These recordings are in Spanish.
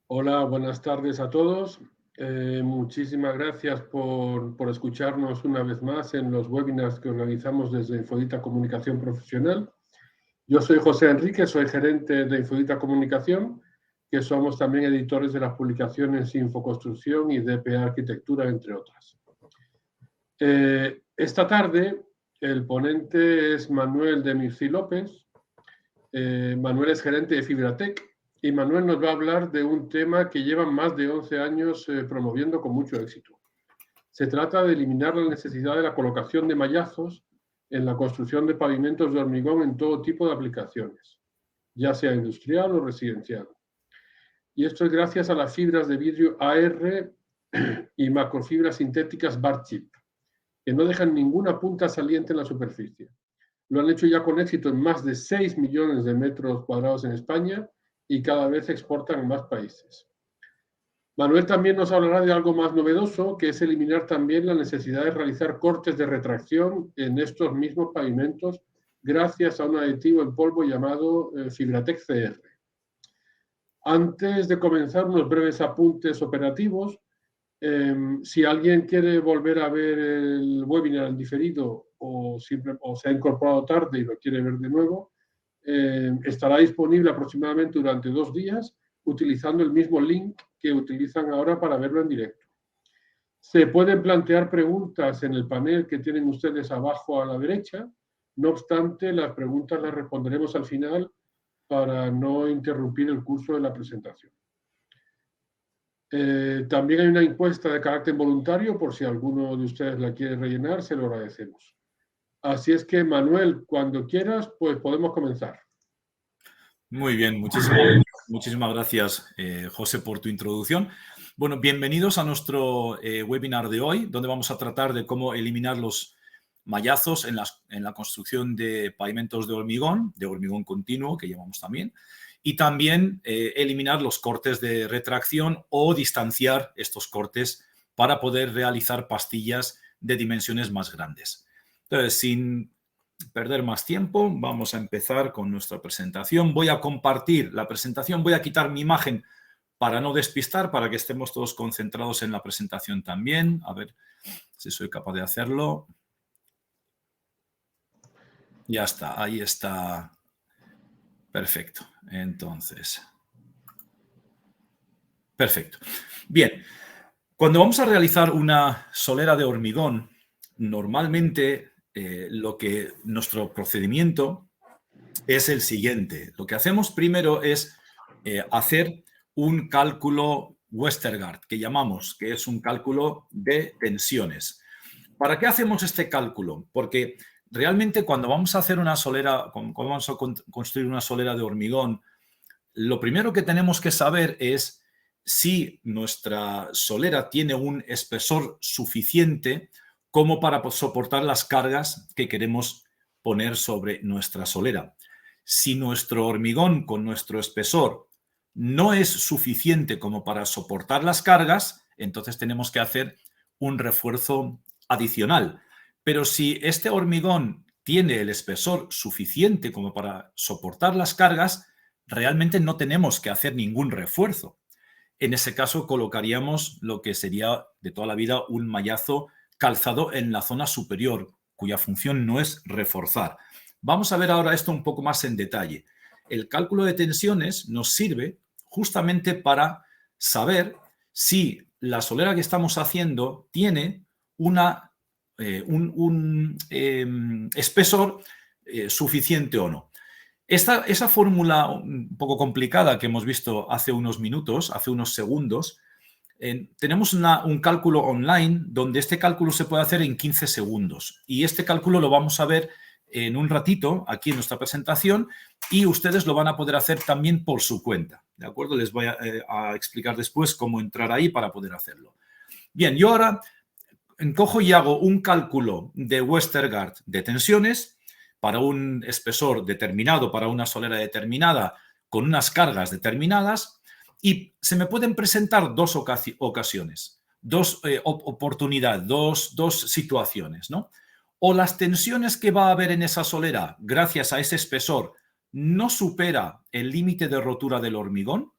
Hola, buenas tardes a todos. Muchísimas gracias por escucharnos una vez más en los webinars que organizamos desde Infodita Comunicación Profesional. Yo soy José Enrique, soy gerente de Infodita Comunicación, que somos también editores de las publicaciones Infoconstrucción y DPA Arquitectura, entre otras. Esta tarde el ponente es Manuel de Mircí López. Manuel es gerente de Fibratec y Manuel nos va a hablar de un tema que llevan más de 11 años promoviendo con mucho éxito. Se trata de eliminar la necesidad de la colocación de mallazos en la construcción de pavimentos de hormigón en todo tipo de aplicaciones, ya sea industrial o residencial. Y esto es gracias a las fibras de vidrio AR y macrofibras sintéticas Barchip, que no dejan ninguna punta saliente en la superficie. Lo han hecho ya con éxito en más de 6 millones de metros cuadrados en España y cada vez exportan en más países. Manuel también nos hablará de algo más novedoso, que es eliminar también la necesidad de realizar cortes de retracción en estos mismos pavimentos gracias a un aditivo en polvo llamado Fibratec CR. Antes de comenzar, unos breves apuntes operativos. Si alguien quiere volver a ver el webinar en diferido o se ha incorporado tarde y lo quiere ver de nuevo, estará disponible aproximadamente durante 2 días utilizando el mismo link que utilizan ahora para verlo en directo. Se pueden plantear preguntas en el panel que tienen ustedes abajo a la derecha. No obstante, las preguntas las responderemos al final para no interrumpir el curso de la presentación. También hay una encuesta de carácter voluntario, por si alguno de ustedes la quiere rellenar, se lo agradecemos. Así es que, Manuel, cuando quieras, pues podemos comenzar. Muy bien, muchísimas gracias, José, por tu introducción. Bueno, bienvenidos a nuestro webinar de hoy, donde vamos a tratar de cómo eliminar los mallazos en la construcción de pavimentos de hormigón continuo, que llamamos también, y también eliminar los cortes de retracción o distanciar estos cortes para poder realizar pastillas de dimensiones más grandes. Entonces, sin perder más tiempo, vamos a empezar con nuestra presentación. Voy a compartir la presentación, voy a quitar mi imagen para no despistar, para que estemos todos concentrados en la presentación también. A ver si soy capaz de hacerlo. Ya está, ahí está. Perfecto. Entonces, perfecto. Bien, cuando vamos a realizar una solera de hormigón, normalmente nuestro procedimiento es el siguiente. Lo que hacemos primero es hacer un cálculo Westergaard, que llamamos, que es un cálculo de tensiones. ¿Para qué hacemos este cálculo? Porque realmente cuando vamos a hacer una solera, cuando vamos a construir una solera de hormigón, lo primero que tenemos que saber es si nuestra solera tiene un espesor suficiente como para soportar las cargas que queremos poner sobre nuestra solera. Si nuestro hormigón con nuestro espesor no es suficiente como para soportar las cargas, entonces tenemos que hacer un refuerzo adicional. Pero si este hormigón tiene el espesor suficiente como para soportar las cargas, realmente no tenemos que hacer ningún refuerzo. En ese caso colocaríamos lo que sería de toda la vida un mallazo calzado en la zona superior, cuya función no es reforzar. Vamos a ver ahora esto un poco más en detalle. El cálculo de tensiones nos sirve justamente para saber si la solera que estamos haciendo tiene un espesor suficiente o no. Esa fórmula un poco complicada que hemos visto hace unos minutos, hace unos segundos, tenemos un cálculo online donde este cálculo se puede hacer en 15 segundos. Y este cálculo lo vamos a ver en un ratito aquí en nuestra presentación y ustedes lo van a poder hacer también por su cuenta. ¿De acuerdo? Les voy a explicar después cómo entrar ahí para poder hacerlo. Bien, yo ahora cojo y hago un cálculo de Westergaard de tensiones para un espesor determinado, para una solera determinada, con unas cargas determinadas, y se me pueden presentar dos ocasiones, dos oportunidades, dos situaciones, ¿no? o las tensiones que va a haber en esa solera, gracias a ese espesor, no supera el límite de rotura del hormigón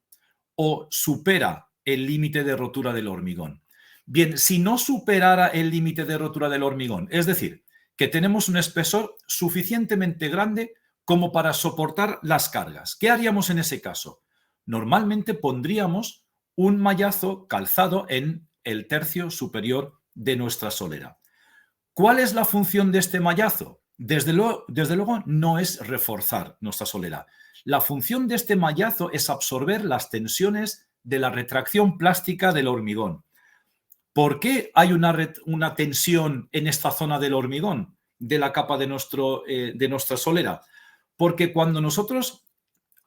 o supera el límite de rotura del hormigón. Bien, si no superara el límite de rotura del hormigón, es decir, que tenemos un espesor suficientemente grande como para soportar las cargas, ¿qué haríamos en ese caso? Normalmente pondríamos un mallazo calzado en el tercio superior de nuestra solera. ¿Cuál es la función de este mallazo? Desde luego no es reforzar nuestra solera. La función de este mallazo es absorber las tensiones de la retracción plástica del hormigón. ¿Por qué hay una tensión en esta zona del hormigón, de la capa de nuestra solera? Porque cuando nosotros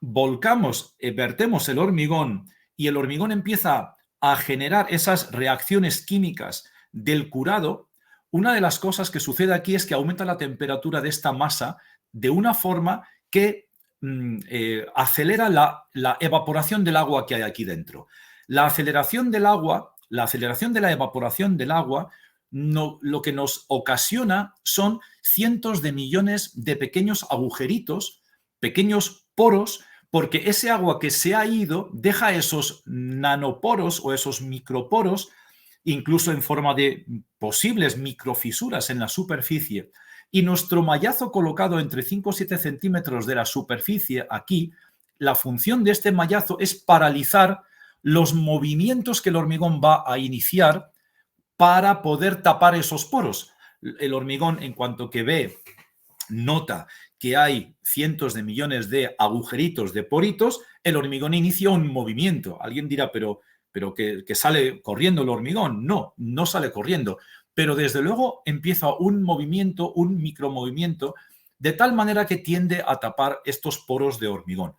volcamos, vertemos el hormigón y el hormigón empieza a generar esas reacciones químicas del curado, una de las cosas que sucede aquí es que aumenta la temperatura de esta masa de una forma que acelera la evaporación del agua que hay aquí dentro. La aceleración del agua, la aceleración de la evaporación del agua, lo que nos ocasiona son cientos de millones de pequeños agujeritos, pequeños poros, porque ese agua que se ha ido deja esos nanoporos o esos microporos, incluso en forma de posibles microfisuras en la superficie. Y nuestro mallazo colocado entre 5 o 7 centímetros de la superficie aquí, la función de este mallazo es paralizar los movimientos que el hormigón va a iniciar para poder tapar esos poros. El hormigón, en cuanto que ve, nota que hay cientos de millones de agujeritos, de poritos, el hormigón inicia un movimiento. Alguien dirá, pero que sale corriendo el hormigón. No, no sale corriendo. Pero desde luego empieza un movimiento, un micromovimiento, de tal manera que tiende a tapar estos poros de hormigón.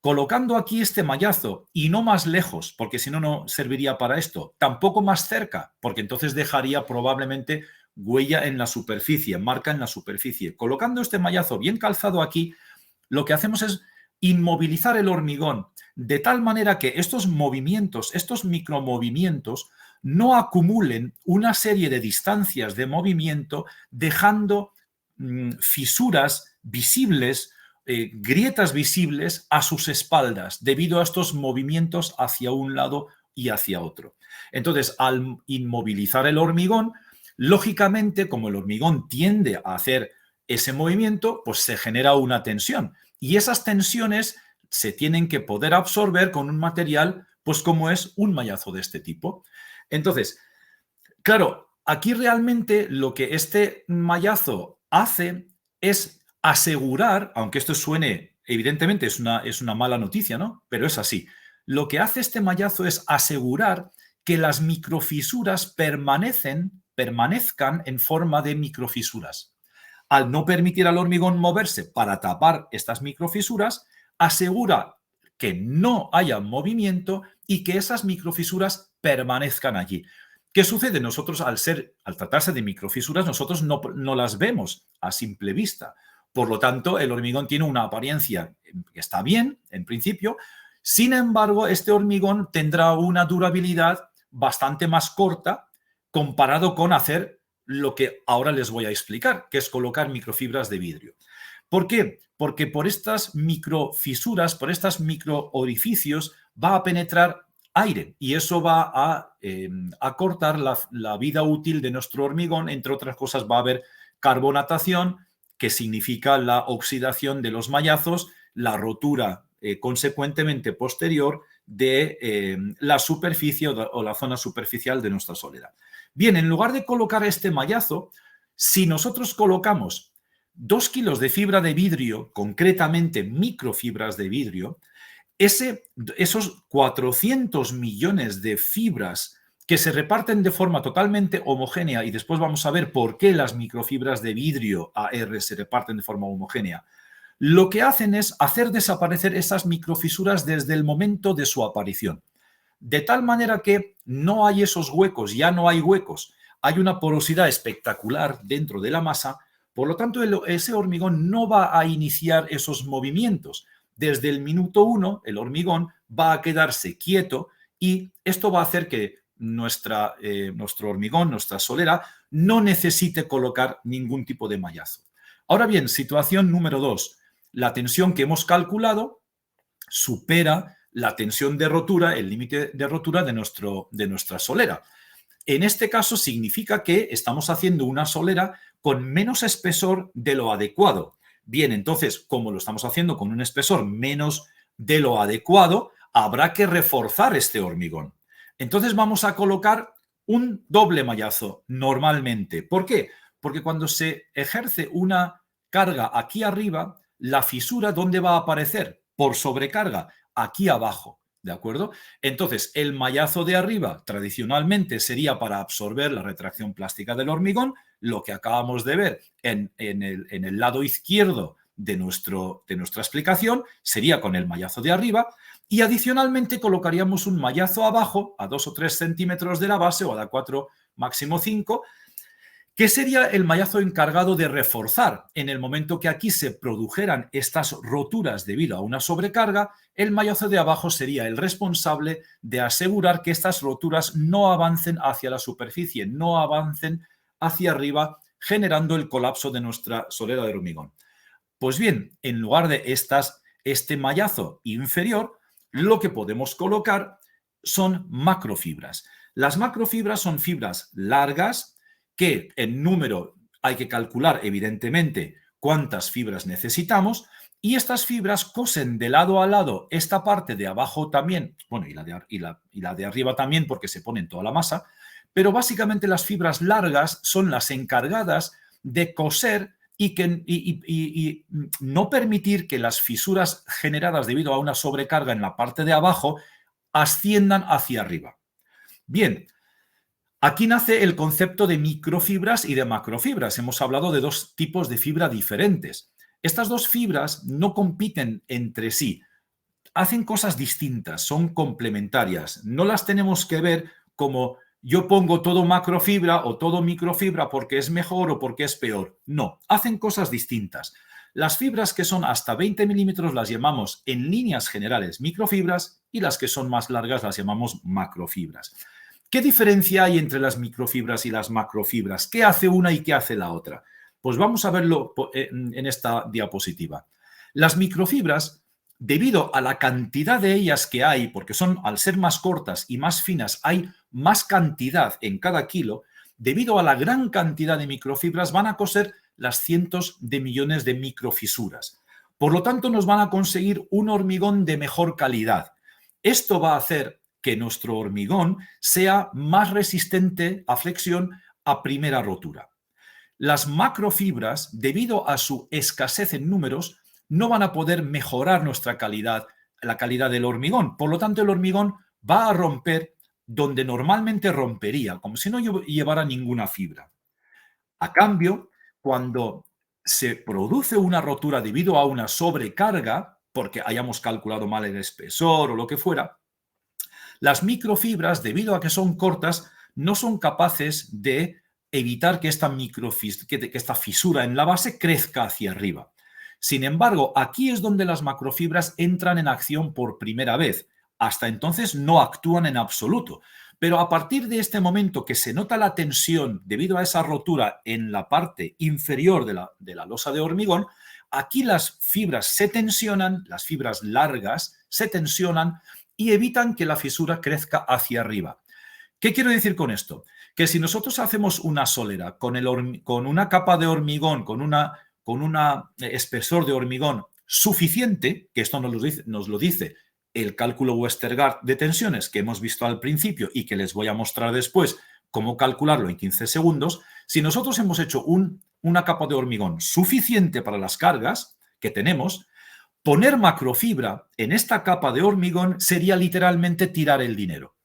Colocando aquí este mallazo, y no más lejos, porque si no, no serviría para esto, tampoco más cerca, porque entonces dejaría probablemente huella en la superficie, marca en la superficie. Colocando este mallazo bien calzado aquí, lo que hacemos es inmovilizar el hormigón, de tal manera que estos movimientos, estos micromovimientos, no acumulen una serie de distancias de movimiento, dejando fisuras visibles, grietas visibles a sus espaldas, debido a estos movimientos hacia un lado y hacia otro. Entonces, al inmovilizar el hormigón, lógicamente, como el hormigón tiende a hacer ese movimiento, pues se genera una tensión. Y esas tensiones se tienen que poder absorber con un material, pues como es un mallazo de este tipo. Entonces, claro, aquí realmente lo que este mallazo hace es asegurar, aunque esto suene, evidentemente es una mala noticia, ¿no? Pero es así. Lo que hace este mallazo es asegurar que las microfisuras permanezcan en forma de microfisuras. Al no permitir al hormigón moverse para tapar estas microfisuras, asegura que no haya movimiento y que esas microfisuras permanezcan allí. ¿Qué sucede? Nosotros, al tratarse de microfisuras, nosotros no las vemos a simple vista. Por lo tanto, el hormigón tiene una apariencia que está bien, en principio. Sin embargo, este hormigón tendrá una durabilidad bastante más corta comparado con hacer lo que ahora les voy a explicar, que es colocar microfibras de vidrio. ¿Por qué? Porque por estas microfisuras, por estos microorificios, va a penetrar aire y eso va a acortar la vida útil de nuestro hormigón. Entre otras cosas, va a haber carbonatación, que significa la oxidación de los mallazos, la rotura consecuentemente posterior de la superficie o la zona superficial de nuestra solera. Bien, en lugar de colocar este mallazo, si nosotros colocamos 2 kilos de fibra de vidrio, concretamente microfibras de vidrio, esos 400 millones de fibras que se reparten de forma totalmente homogénea, y después vamos a ver por qué las microfibras de vidrio AR se reparten de forma homogénea, lo que hacen es hacer desaparecer esas microfisuras desde el momento de su aparición. De tal manera que no hay esos huecos, ya no hay huecos, hay una porosidad espectacular dentro de la masa. Por lo tanto, ese hormigón no va a iniciar esos movimientos. Desde el minuto 1, el hormigón va a quedarse quieto y esto va a hacer que nuestro hormigón, nuestra solera, no necesite colocar ningún tipo de mallazo. Ahora bien, situación número 2. La tensión que hemos calculado supera la tensión de rotura, el límite de rotura de nuestra solera. En este caso significa que estamos haciendo una solera con menos espesor de lo adecuado. Bien, entonces, como lo estamos haciendo con un espesor menos de lo adecuado, habrá que reforzar este hormigón. Entonces vamos a colocar un doble mallazo normalmente. ¿Por qué? Porque cuando se ejerce una carga aquí arriba, la fisura, ¿dónde va a aparecer? Por sobrecarga, aquí abajo. ¿De acuerdo? Entonces, el mallazo de arriba tradicionalmente sería para absorber la retracción plástica del hormigón, lo que acabamos de ver en el lado izquierdo de nuestra explicación sería con el mallazo de arriba, y adicionalmente colocaríamos un mallazo abajo a 2 o 3 centímetros de la base o a 4, máximo 5, que sería el mallazo encargado de reforzar. En el momento que aquí se produjeran estas roturas debido a una sobrecarga, el mallazo de abajo sería el responsable de asegurar que estas roturas no avancen hacia la superficie, no avancen hacia arriba, generando el colapso de nuestra solera de hormigón. Pues bien, en lugar de este mallazo inferior, lo que podemos colocar son macrofibras. Las macrofibras son fibras largas, que en número hay que calcular, evidentemente, cuántas fibras necesitamos, y estas fibras cosen de lado a lado esta parte de abajo también, bueno, y la de arriba también, porque se pone en toda la masa, pero básicamente las fibras largas son las encargadas de coser y no permitir que las fisuras generadas debido a una sobrecarga en la parte de abajo asciendan hacia arriba. Bien, aquí nace el concepto de microfibras y de macrofibras. Hemos hablado de 2 tipos de fibra diferentes. Estas 2 fibras no compiten entre sí, hacen cosas distintas, son complementarias. No las tenemos que ver como yo pongo todo macrofibra o todo microfibra porque es mejor o porque es peor. No, hacen cosas distintas. Las fibras que son hasta 20 milímetros las llamamos en líneas generales microfibras, y las que son más largas las llamamos macrofibras. ¿Qué diferencia hay entre las microfibras y las macrofibras? ¿Qué hace una y qué hace la otra? Pues vamos a verlo en esta diapositiva. Las microfibras, debido a la cantidad de ellas que hay, porque al ser más cortas y más finas, hay más cantidad en cada kilo, debido a la gran cantidad de microfibras van a coser las cientos de millones de microfisuras. Por lo tanto, nos van a conseguir un hormigón de mejor calidad. Esto va a hacer que nuestro hormigón sea más resistente a flexión a primera rotura. Las macrofibras, debido a su escasez en números, no van a poder mejorar nuestra calidad, la calidad del hormigón. Por lo tanto, el hormigón va a romper donde normalmente rompería, como si no llevara ninguna fibra. A cambio, cuando se produce una rotura debido a una sobrecarga, porque hayamos calculado mal el espesor o lo que fuera, las microfibras, debido a que son cortas, no son capaces de evitar que esta fisura en la base crezca hacia arriba. Sin embargo, aquí es donde las macrofibras entran en acción por primera vez. Hasta entonces no actúan en absoluto. Pero a partir de este momento que se nota la tensión debido a esa rotura en la parte inferior de la losa de hormigón, aquí las fibras se tensionan, las fibras largas se tensionan y evitan que la fisura crezca hacia arriba. ¿Qué quiero decir con esto? Que si nosotros hacemos una solera con una capa de hormigón, con un espesor de hormigón suficiente, que esto nos lo dice el cálculo Westergaard de tensiones que hemos visto al principio y que les voy a mostrar después cómo calcularlo en 15 segundos, si nosotros hemos hecho una capa de hormigón suficiente para las cargas que tenemos, poner macrofibra en esta capa de hormigón sería literalmente tirar el dinero,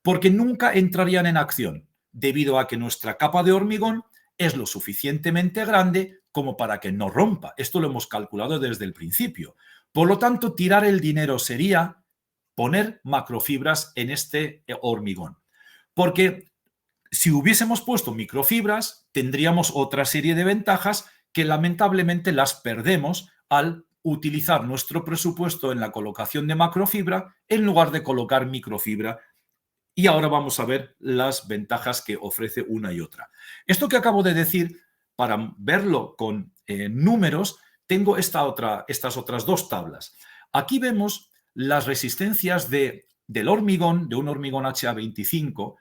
porque nunca entrarían en acción, debido a que nuestra capa de hormigón es lo suficientemente grande como para que no rompa. Esto lo hemos calculado desde el principio. Por lo tanto, tirar el dinero sería poner macrofibras en este hormigón. Porque si hubiésemos puesto microfibras, tendríamos otra serie de ventajas que lamentablemente las perdemos al utilizar nuestro presupuesto en la colocación de macrofibra en lugar de colocar microfibra Y ahora vamos a ver las ventajas que ofrece una y otra. Esto que acabo de decir, para verlo con números, tengo estas otras dos tablas. Aquí vemos las resistencias del hormigón, de un hormigón HA25,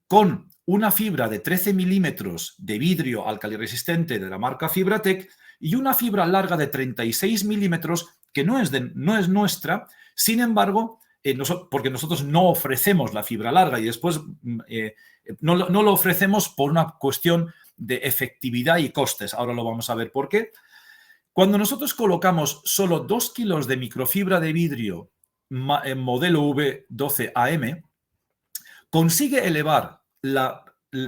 con una fibra de 13 milímetros de vidrio alcaliresistente de la marca Fibratec y una fibra larga de 36 milímetros que no es nuestra, sin embargo, porque nosotros no ofrecemos la fibra larga y después no lo ofrecemos por una cuestión de efectividad y costes. Ahora lo vamos a ver por qué. Cuando nosotros colocamos solo 2 kilos de microfibra de vidrio en modelo V12AM, consigue elevar la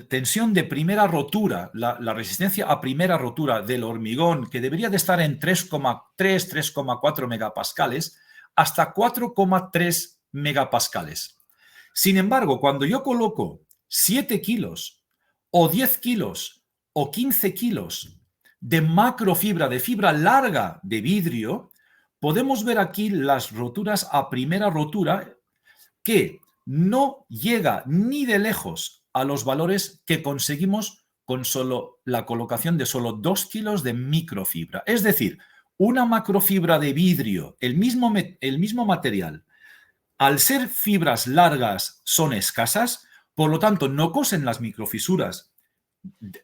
tensión de primera rotura, la resistencia a primera rotura del hormigón, que debería de estar en 3,4 megapascales, hasta 4,3 megapascales. Sin embargo, cuando yo coloco 7 kilos o 10 kilos o 15 kilos de macrofibra, de fibra larga de vidrio, podemos ver aquí las roturas a primera rotura que no llega ni de lejos a los valores que conseguimos con solo la colocación de solo 2 kilos de microfibra. Es decir, una macrofibra de vidrio, el mismo material, al ser fibras largas son escasas, por lo tanto no cosen las microfisuras,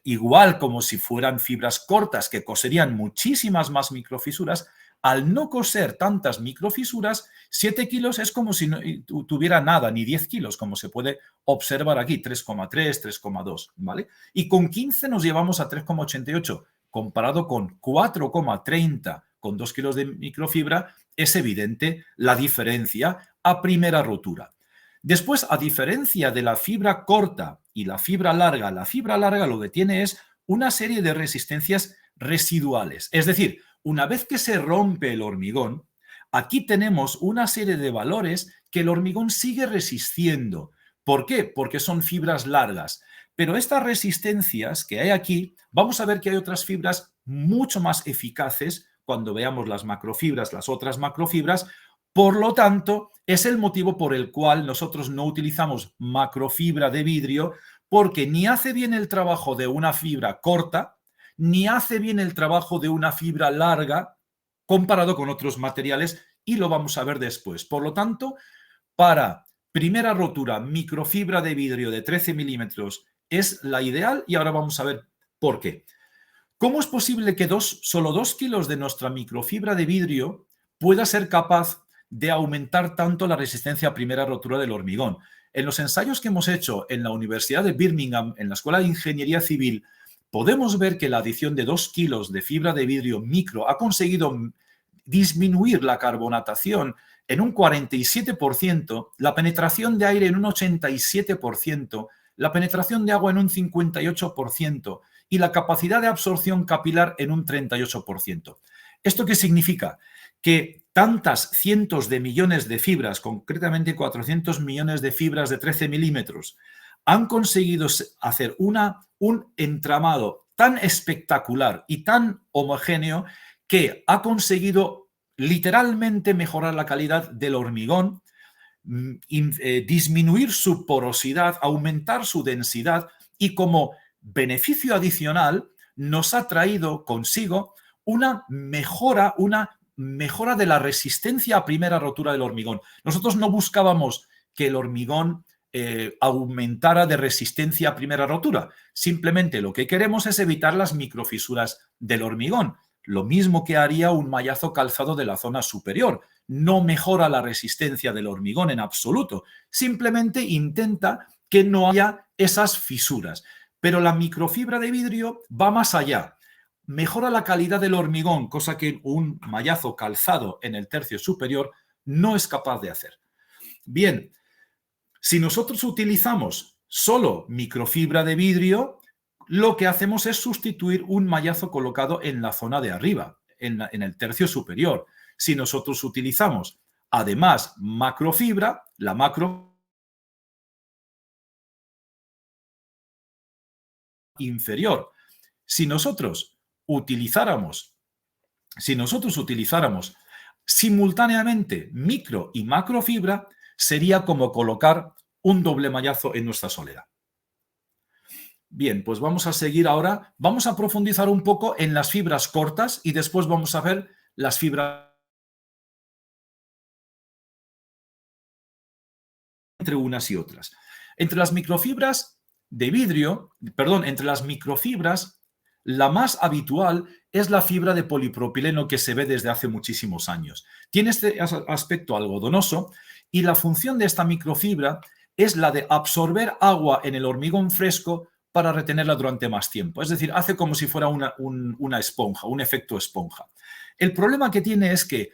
igual como si fueran fibras cortas que coserían muchísimas más microfisuras. Al no coser tantas microfisuras, 7 kilos es como si no tuviera nada, ni 10 kilos, como se puede observar aquí, 3,3, 3,2, ¿vale? Y con 15 nos llevamos a 3,88, comparado con 4,30 con 2 kilos de microfibra, es evidente la diferencia a primera rotura. Después, a diferencia de la fibra corta y la fibra larga lo que tiene es una serie de resistencias residuales. Es decir, una vez que se rompe el hormigón, aquí tenemos una serie de valores que el hormigón sigue resistiendo. ¿Por qué? Porque son fibras largas. Pero estas resistencias que hay aquí, vamos a ver que hay otras fibras mucho más eficaces cuando veamos las macrofibras, las otras macrofibras. Por lo tanto, es el motivo por el cual nosotros no utilizamos macrofibra de vidrio, porque ni hace bien el trabajo de una fibra corta, ni hace bien el trabajo de una fibra larga comparado con otros materiales, y lo vamos a ver después. Por lo tanto, para primera rotura, microfibra de vidrio de 13 milímetros es la ideal, y ahora vamos a ver por qué. ¿Cómo es posible que solo 2 kilos de nuestra microfibra de vidrio pueda ser capaz de aumentar tanto la resistencia a primera rotura del hormigón? En los ensayos que hemos hecho en la Universidad de Birmingham, en la Escuela de Ingeniería Civil, podemos ver que la adición de 2 kilos de fibra de vidrio micro ha conseguido disminuir la carbonatación en un 47%, la penetración de aire en un 87%, la penetración de agua en un 58% y la capacidad de absorción capilar en un 38%. ¿Esto qué significa? Que tantas cientos de millones de fibras, concretamente 400 millones de fibras de 13 milímetros, han conseguido hacer un entramado tan espectacular y tan homogéneo que ha conseguido literalmente mejorar la calidad del hormigón, disminuir su porosidad, aumentar su densidad, y como beneficio adicional nos ha traído consigo una mejora de la resistencia a primera rotura del hormigón. Nosotros no buscábamos que el hormigón aumentara de resistencia a primera rotura. Simplemente lo que queremos es evitar las microfisuras del hormigón. Lo mismo que haría un mallazo calzado de la zona superior. No mejora la resistencia del hormigón en absoluto. Simplemente intenta que no haya esas fisuras. Pero la microfibra de vidrio va más allá. Mejora la calidad del hormigón, cosa que un mallazo calzado en el tercio superior no es capaz de hacer. Bien, si nosotros utilizamos solo microfibra de vidrio, lo que hacemos es sustituir un mallazo colocado en la zona de arriba, en el tercio superior. Si nosotros utilizamos además macrofibra, la macro inferior. Si nosotros utilizáramos simultáneamente micro y macrofibra, sería como colocar un doble mallazo en nuestra solera. Bien, pues vamos a seguir ahora. Vamos a profundizar un poco en las fibras cortas y después vamos a ver las fibras entre unas y otras. Entre las microfibras de vidrio, perdón, entre las microfibras, la más habitual es la fibra de polipropileno que se ve desde hace muchísimos años. Tiene este aspecto algodonoso y la función de esta microfibra es la de absorber agua en el hormigón fresco para retenerla durante más tiempo. Es decir, hace como si fuera una esponja, un efecto esponja. El problema que tiene es que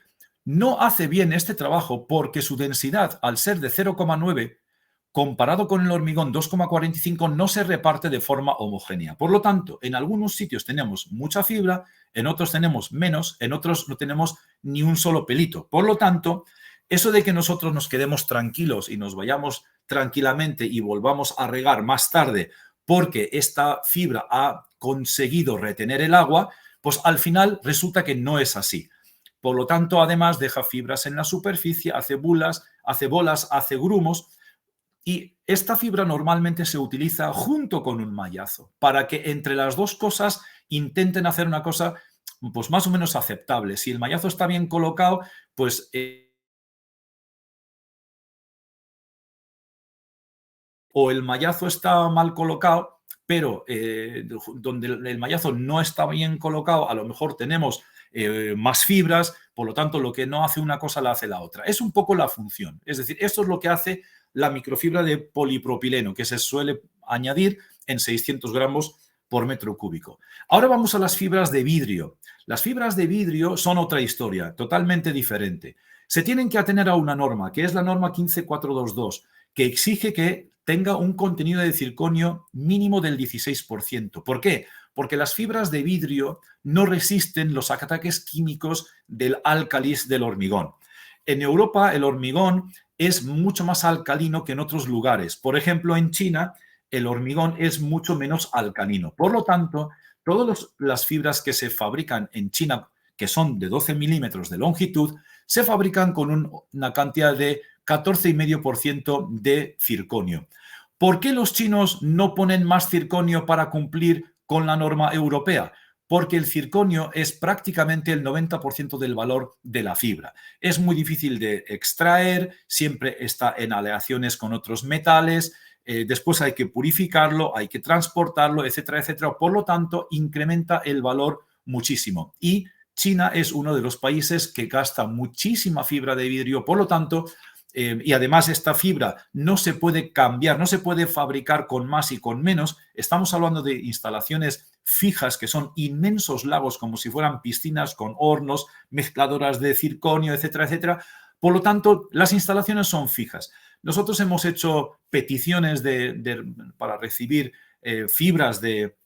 no hace bien este trabajo porque su densidad, al ser de 0,9, comparado con el hormigón 2,45, no se reparte de forma homogénea. Por lo tanto, en algunos sitios tenemos mucha fibra, en otros tenemos menos, en otros no tenemos ni un solo pelito. Por lo tanto, eso de que nosotros nos quedemos tranquilos y nos vayamos tranquilamente y volvamos a regar más tarde porque esta fibra ha conseguido retener el agua, pues al final resulta que no es así. Por lo tanto, además deja fibras en la superficie, hace bolas, hace grumos, y esta fibra normalmente se utiliza junto con un mallazo para que entre las dos cosas intenten hacer una cosa pues más o menos aceptable. Si el mallazo está bien colocado, pues o el mallazo está mal colocado, pero donde el mallazo no está bien colocado, a lo mejor tenemos más fibras, por lo tanto, lo que no hace una cosa la hace la otra. Es un poco la función. Es decir, esto es lo que hace la microfibra de polipropileno, que se suele añadir en 600 gramos por metro cúbico. Ahora vamos a las fibras de vidrio. Las fibras de vidrio son otra historia, totalmente diferente. Se tienen que atener a una norma, que es la norma 15422, que exige que tenga un contenido de circonio mínimo del 16%. ¿Por qué? Porque las fibras de vidrio no resisten los ataques químicos del álcalis del hormigón. En Europa el hormigón es mucho más alcalino que en otros lugares. Por ejemplo, en China el hormigón es mucho menos alcalino. Por lo tanto, todas las fibras que se fabrican en China, que son de 12 milímetros de longitud, se fabrican con una cantidad de 14,5% de circonio. ¿Por qué los chinos no ponen más circonio para cumplir con la norma europea? Porque el circonio es prácticamente el 90% del valor de la fibra. Es muy difícil de extraer, siempre está en aleaciones con otros metales, después hay que purificarlo, hay que transportarlo, etcétera, etcétera. Por lo tanto, incrementa el valor muchísimo. Y China es uno de los países que gasta muchísima fibra de vidrio, por lo tanto, y además esta fibra no se puede cambiar, no se puede fabricar con más y con menos. Estamos hablando de instalaciones fijas que son inmensos lagos como si fueran piscinas con hornos, mezcladoras de circonio, etcétera, etcétera. Por lo tanto, las instalaciones son fijas. Nosotros hemos hecho peticiones para recibir fibras de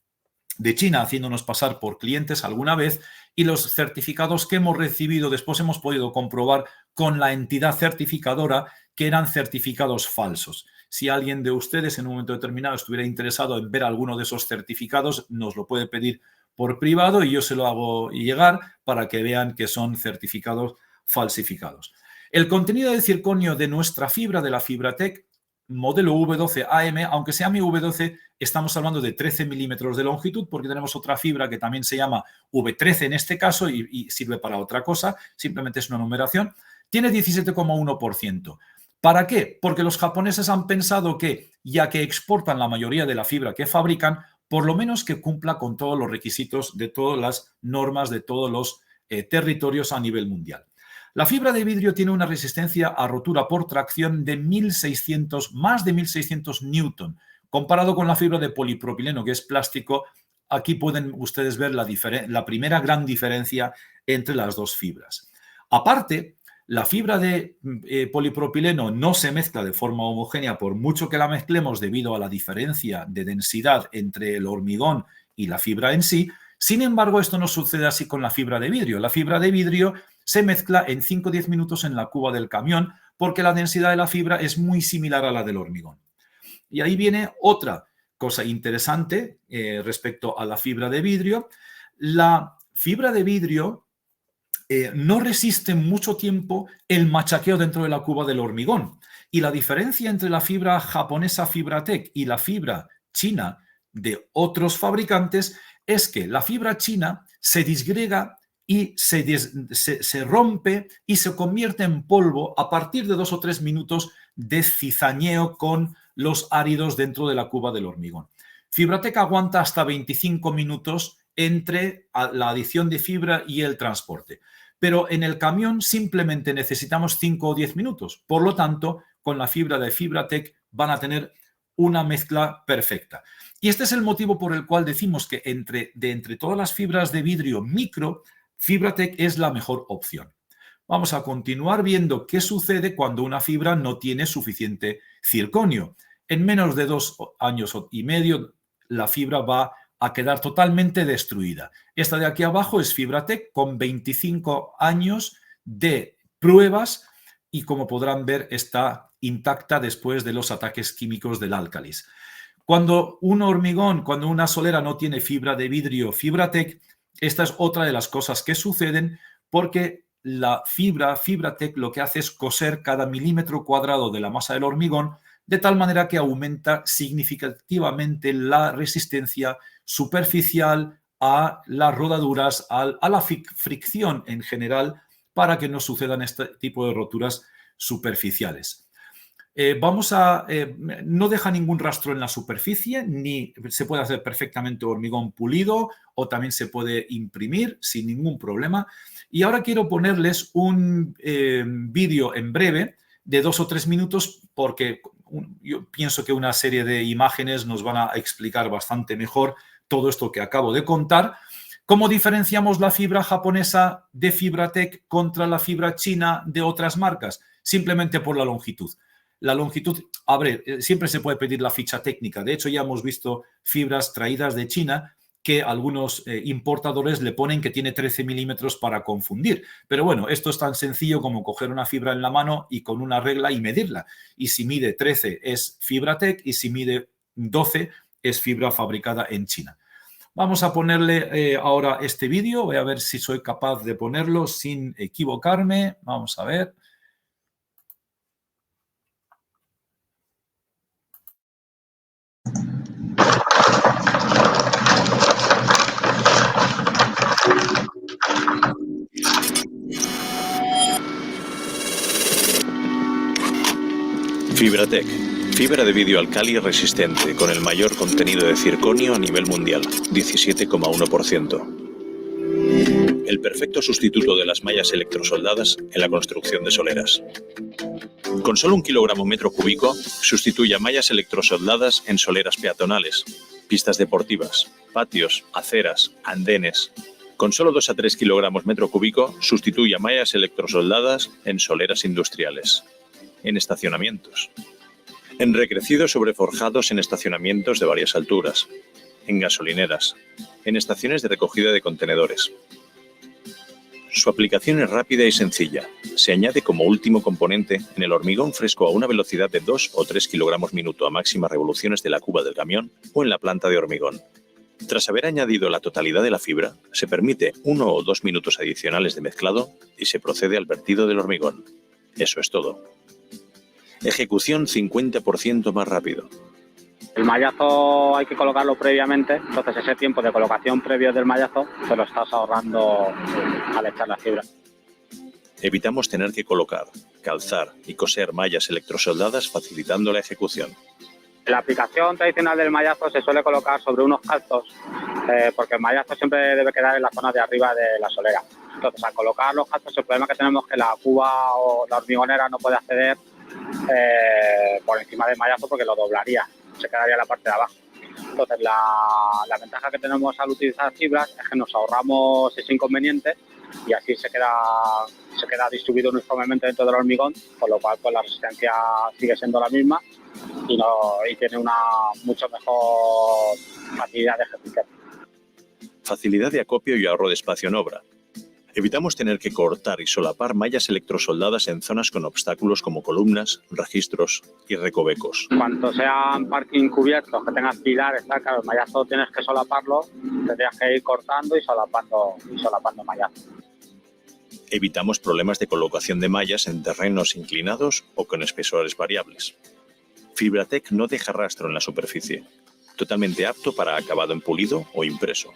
China, haciéndonos pasar por clientes alguna vez, y los certificados que hemos recibido después hemos podido comprobar con la entidad certificadora que eran certificados falsos. Si alguien de ustedes en un momento determinado estuviera interesado en ver alguno de esos certificados, nos lo puede pedir por privado y yo se lo hago llegar para que vean que son certificados falsificados. El contenido de circonio de nuestra fibra, de la Fibratec, modelo V12 AM, aunque se llame V12, estamos hablando de 13 milímetros de longitud porque tenemos otra fibra que también se llama V13 en este caso y sirve para otra cosa, simplemente es una numeración. Tiene 17,1%. ¿Para qué? Porque los japoneses han pensado que, ya que exportan la mayoría de la fibra que fabrican, por lo menos que cumpla con todos los requisitos de todas las normas de todos los territorios a nivel mundial. La fibra de vidrio tiene una resistencia a rotura por tracción de más de 1600 newton, comparado con la fibra de polipropileno, que es plástico. Aquí pueden ustedes ver la primera gran diferencia entre las dos fibras. Aparte, la fibra de polipropileno no se mezcla de forma homogénea por mucho que la mezclemos debido a la diferencia de densidad entre el hormigón y la fibra en sí. Sin embargo, esto no sucede así con la fibra de vidrio. La fibra de vidrio se mezcla en 5 o 10 minutos en la cuba del camión porque la densidad de la fibra es muy similar a la del hormigón. Y ahí viene otra cosa interesante respecto a la fibra de vidrio. La fibra de vidrio no resisten mucho tiempo el machaqueo dentro de la cuba del hormigón. Y la diferencia entre la fibra japonesa Fibratec y la fibra china de otros fabricantes es que la fibra china se disgrega y se rompe y se convierte en polvo a partir de 2 o 3 minutos de cizañeo con los áridos dentro de la cuba del hormigón. Fibratec aguanta hasta 25 minutos entre la adición de fibra y el transporte. Pero en el camión simplemente necesitamos 5 o 10 minutos. Por lo tanto, con la fibra de Fibratec van a tener una mezcla perfecta. Y este es el motivo por el cual decimos que entre todas las fibras de vidrio micro, Fibratec es la mejor opción. Vamos a continuar viendo qué sucede cuando una fibra no tiene suficiente circonio. En menos de 2 años y medio, la fibra va a quedar totalmente destruida. Esta de aquí abajo es Fibratec con 25 años de pruebas y, como podrán ver, está intacta después de los ataques químicos del álcalis. Cuando un hormigón, cuando una solera no tiene fibra de vidrio Fibratec, esta es otra de las cosas que suceden porque la Fibratec lo que hace es coser cada milímetro cuadrado de la masa del hormigón de tal manera que aumenta significativamente la resistencia superficial a las rodaduras, a la fricción en general, para que no sucedan este tipo de roturas superficiales. No deja ningún rastro en la superficie, ni se puede hacer perfectamente hormigón pulido o también se puede imprimir sin ningún problema. Y ahora quiero ponerles un vídeo en breve de 2 o 3 minutos porque yo pienso que una serie de imágenes nos van a explicar bastante mejor todo esto que acabo de contar. ¿Cómo diferenciamos la fibra japonesa de Fibratec contra la fibra china de otras marcas? Simplemente por la longitud. La longitud, a ver, siempre se puede pedir la ficha técnica. De hecho, ya hemos visto fibras traídas de China que algunos importadores le ponen que tiene 13 milímetros para confundir. Pero bueno, esto es tan sencillo como coger una fibra en la mano y con una regla y medirla. Y si mide 13 es Fibratec y si mide 12 es fibra fabricada en China. Vamos a ponerle ahora este vídeo. Voy a ver si soy capaz de ponerlo sin equivocarme. Vamos a ver. Fibratec, fibra de vidrio alcali resistente con el mayor contenido de circonio a nivel mundial, 17,1%. El perfecto sustituto de las mallas electrosoldadas en la construcción de soleras. Con solo 1 kilogramo metro cúbico, sustituye a mallas electrosoldadas en soleras peatonales, pistas deportivas, patios, aceras, andenes. Con solo 2 a 3 kilogramos metro cúbico, sustituye a mallas electrosoldadas en soleras industriales. En estacionamientos, en recrecidos sobreforjados en estacionamientos de varias alturas, en gasolineras, en estaciones de recogida de contenedores. Su aplicación es rápida y sencilla. Se añade como último componente en el hormigón fresco a una velocidad de 2 o 3 kilogramos minuto a máximas revoluciones de la cuba del camión o en la planta de hormigón. Tras haber añadido la totalidad de la fibra, se permite 1 o 2 minutos adicionales de mezclado y se procede al vertido del hormigón. Eso es todo. Ejecución 50% más rápido. El mallazo hay que colocarlo previamente, entonces ese tiempo de colocación previo del mallazo te lo estás ahorrando al echar la fibra. Evitamos tener que colocar, calzar y coser mallas electrosoldadas facilitando la ejecución. La aplicación tradicional del mallazo se suele colocar sobre unos calzos porque el mallazo siempre debe quedar en la zona de arriba de la solera. Entonces al colocar los calzos el problema que tenemos es que la cuba o la hormigonera no puede acceder por encima del mallazo porque lo doblaría, se quedaría en la parte de abajo. Entonces la ventaja que tenemos al utilizar fibras es que nos ahorramos ese inconveniente y así se queda distribuido uniformemente dentro del hormigón, con lo cual pues, la resistencia sigue siendo la misma y tiene una mucho mejor facilidad de ejecución. Facilidad de acopio y ahorro de espacio en obra. Evitamos tener que cortar y solapar mallas electrosoldadas en zonas con obstáculos como columnas, registros y recovecos. Cuanto sean parking cubiertos, que tengas pilares, claro, el mallazo tienes que solaparlo, tendrías que ir cortando y solapando mallazo. Evitamos problemas de colocación de mallas en terrenos inclinados o con espesores variables. Fibratec no deja rastro en la superficie, totalmente apto para acabado en pulido o impreso.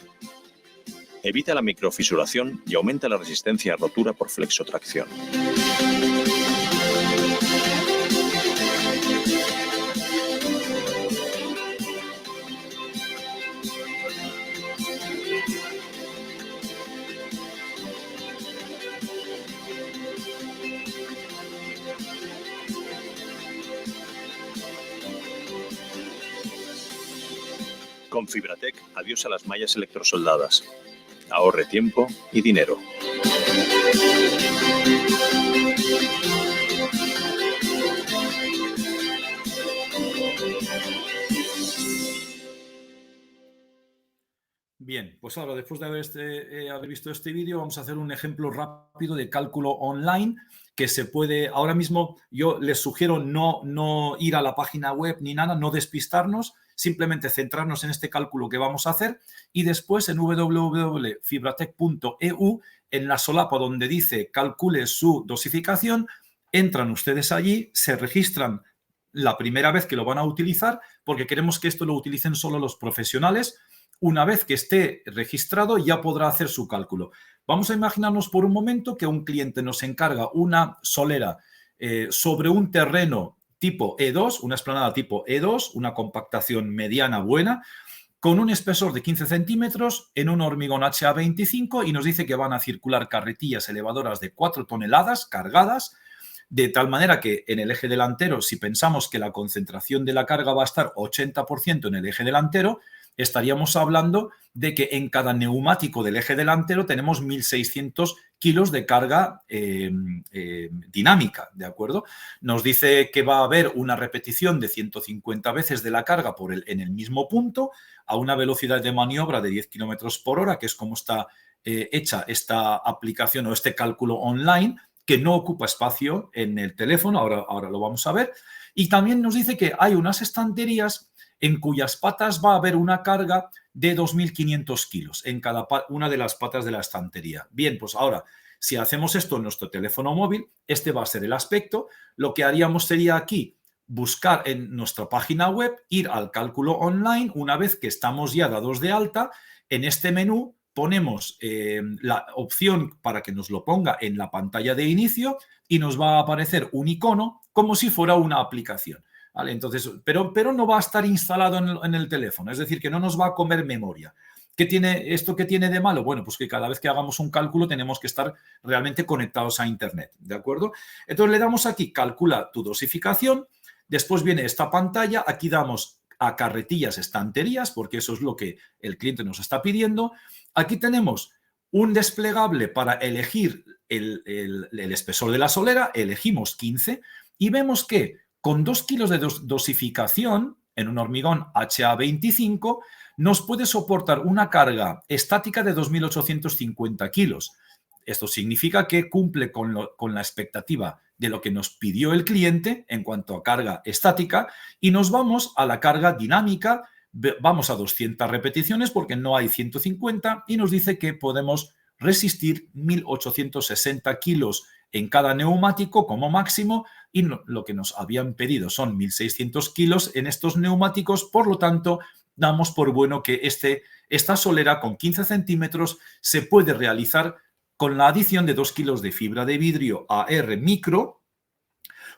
Evita la microfisuración y aumenta la resistencia a rotura por flexotracción. Con Fibratec, adiós a las mallas electrosoldadas. Ahorre tiempo y dinero. Bien, pues ahora después de haber visto este vídeo vamos a hacer un ejemplo rápido de cálculo online que se puede, ahora mismo yo les sugiero no ir a la página web ni nada, no despistarnos, simplemente centrarnos en este cálculo que vamos a hacer y después en www.fibratec.eu, en la solapa donde dice calcule su dosificación, entran ustedes allí, se registran la primera vez que lo van a utilizar porque queremos que esto lo utilicen solo los profesionales. Una vez que esté registrado ya podrá hacer su cálculo. Vamos a imaginarnos por un momento que un cliente nos encarga una solera sobre un terreno tipo E2, una explanada tipo E2, una compactación mediana buena, con un espesor de 15 centímetros en un hormigón HA25 y nos dice que van a circular carretillas elevadoras de 4 toneladas cargadas, de tal manera que en el eje delantero, si pensamos que la concentración de la carga va a estar 80% en el eje delantero, estaríamos hablando de que en cada neumático del eje delantero tenemos 1.600 kilos de carga dinámica, ¿de acuerdo? Nos dice que va a haber una repetición de 150 veces de la carga en el mismo punto a una velocidad de maniobra de 10 kilómetros por hora, que es como está hecha esta aplicación o este cálculo online, que no ocupa espacio en el teléfono, ahora lo vamos a ver. Y también nos dice que hay unas estanterías en cuyas patas va a haber una carga de 2.500 kilos en cada una de las patas de la estantería. Bien, pues ahora, si hacemos esto en nuestro teléfono móvil, este va a ser el aspecto. Lo que haríamos sería aquí buscar en nuestra página web, ir al cálculo online. Una vez que estamos ya dados de alta, en este menú ponemos la opción para que nos lo ponga en la pantalla de inicio y nos va a aparecer un icono como si fuera una aplicación. ¿Vale? Entonces, pero no va a estar instalado en el teléfono, es decir, que no nos va a comer memoria. ¿Qué tiene esto que tiene de malo? Bueno, pues que cada vez que hagamos un cálculo tenemos que estar realmente conectados a Internet, ¿de acuerdo? Entonces le damos aquí, calcula tu dosificación, después viene esta pantalla, aquí damos a carretillas, estanterías, porque eso es lo que el cliente nos está pidiendo. Aquí tenemos un desplegable para elegir el espesor de la solera, elegimos 15 y vemos que con 2 kilos de dosificación en un hormigón HA25 nos puede soportar una carga estática de 2.850 kilos. Esto significa que cumple con la expectativa de lo que nos pidió el cliente en cuanto a carga estática y nos vamos a la carga dinámica, vamos a 200 repeticiones porque no hay 150 y nos dice que podemos resistir 1.860 kilos en cada neumático como máximo y lo que nos habían pedido son 1.600 kilos en estos neumáticos, por lo tanto damos por bueno que esta solera con 15 centímetros se puede realizar con la adición de 2 kilos de fibra de vidrio AR micro,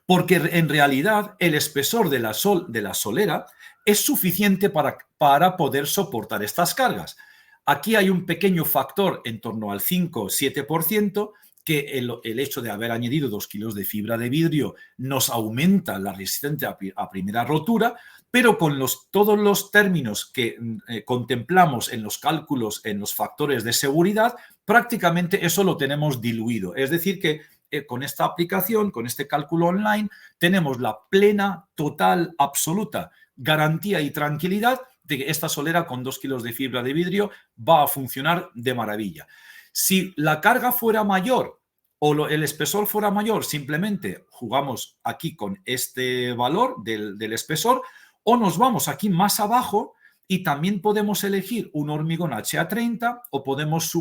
porque en realidad el espesor de la solera es suficiente para poder soportar estas cargas. Aquí hay un pequeño factor en torno al 5-7%, que el hecho de haber añadido 2 kilos de fibra de vidrio nos aumenta la resistencia a primera rotura, pero con todos los términos que contemplamos en los cálculos, en los factores de seguridad, prácticamente eso lo tenemos diluido. Es decir, que con esta aplicación, con este cálculo online, tenemos la plena, total, absoluta garantía y tranquilidad de que esta solera con 2 kilos de fibra de vidrio va a funcionar de maravilla. Si la carga fuera mayor o el espesor fuera mayor, simplemente jugamos aquí con este valor del espesor o nos vamos aquí más abajo y también podemos elegir un hormigón HA30 o podemos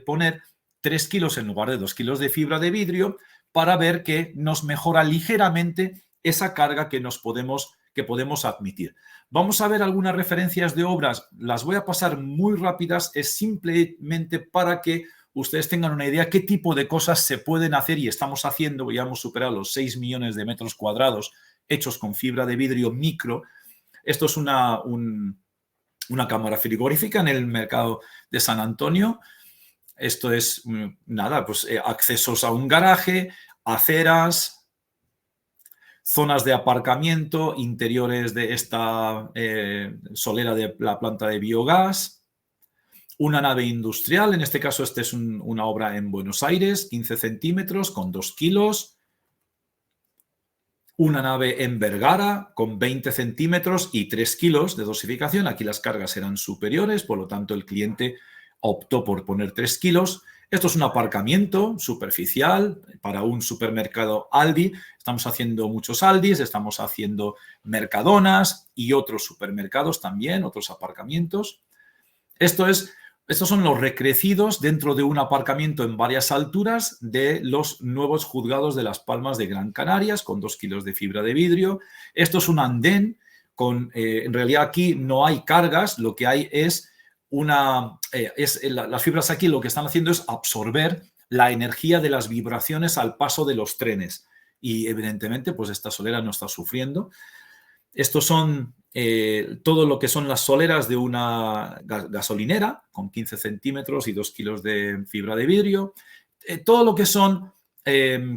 poner 3 kilos en lugar de 2 kilos de fibra de vidrio para ver que nos mejora ligeramente esa carga que podemos admitir. Vamos a ver algunas referencias de obras, las voy a pasar muy rápidas, es simplemente para que ustedes tengan una idea qué tipo de cosas se pueden hacer y estamos haciendo. Ya hemos superado los 6 millones de metros cuadrados hechos con fibra de vidrio micro. Esto es una cámara frigorífica en el mercado de San Antonio. Esto es, nada, pues accesos a un garaje, aceras, zonas de aparcamiento, interiores de esta solera de la planta de biogás, una nave industrial, en este caso esta es una obra en Buenos Aires, 15 centímetros con 2 kilos, una nave en Vergara con 20 centímetros y 3 kilos de dosificación, aquí las cargas eran superiores, por lo tanto el cliente optó por poner 3 kilos. Esto es un aparcamiento superficial para un supermercado Aldi. Estamos haciendo muchos Aldis, estamos haciendo Mercadonas y otros supermercados también, otros aparcamientos. Estos son los recrecidos dentro de un aparcamiento en varias alturas de los nuevos juzgados de Las Palmas de Gran Canarias con 2 kilos de fibra de vidrio. Esto es un andén en realidad aquí no hay cargas, lo que hay es las fibras aquí lo que están haciendo es absorber la energía de las vibraciones al paso de los trenes y evidentemente pues esta solera no está sufriendo. Estos son todo lo que son las soleras de una gasolinera con 15 centímetros y 2 kilos de fibra de vidrio. Todo lo que son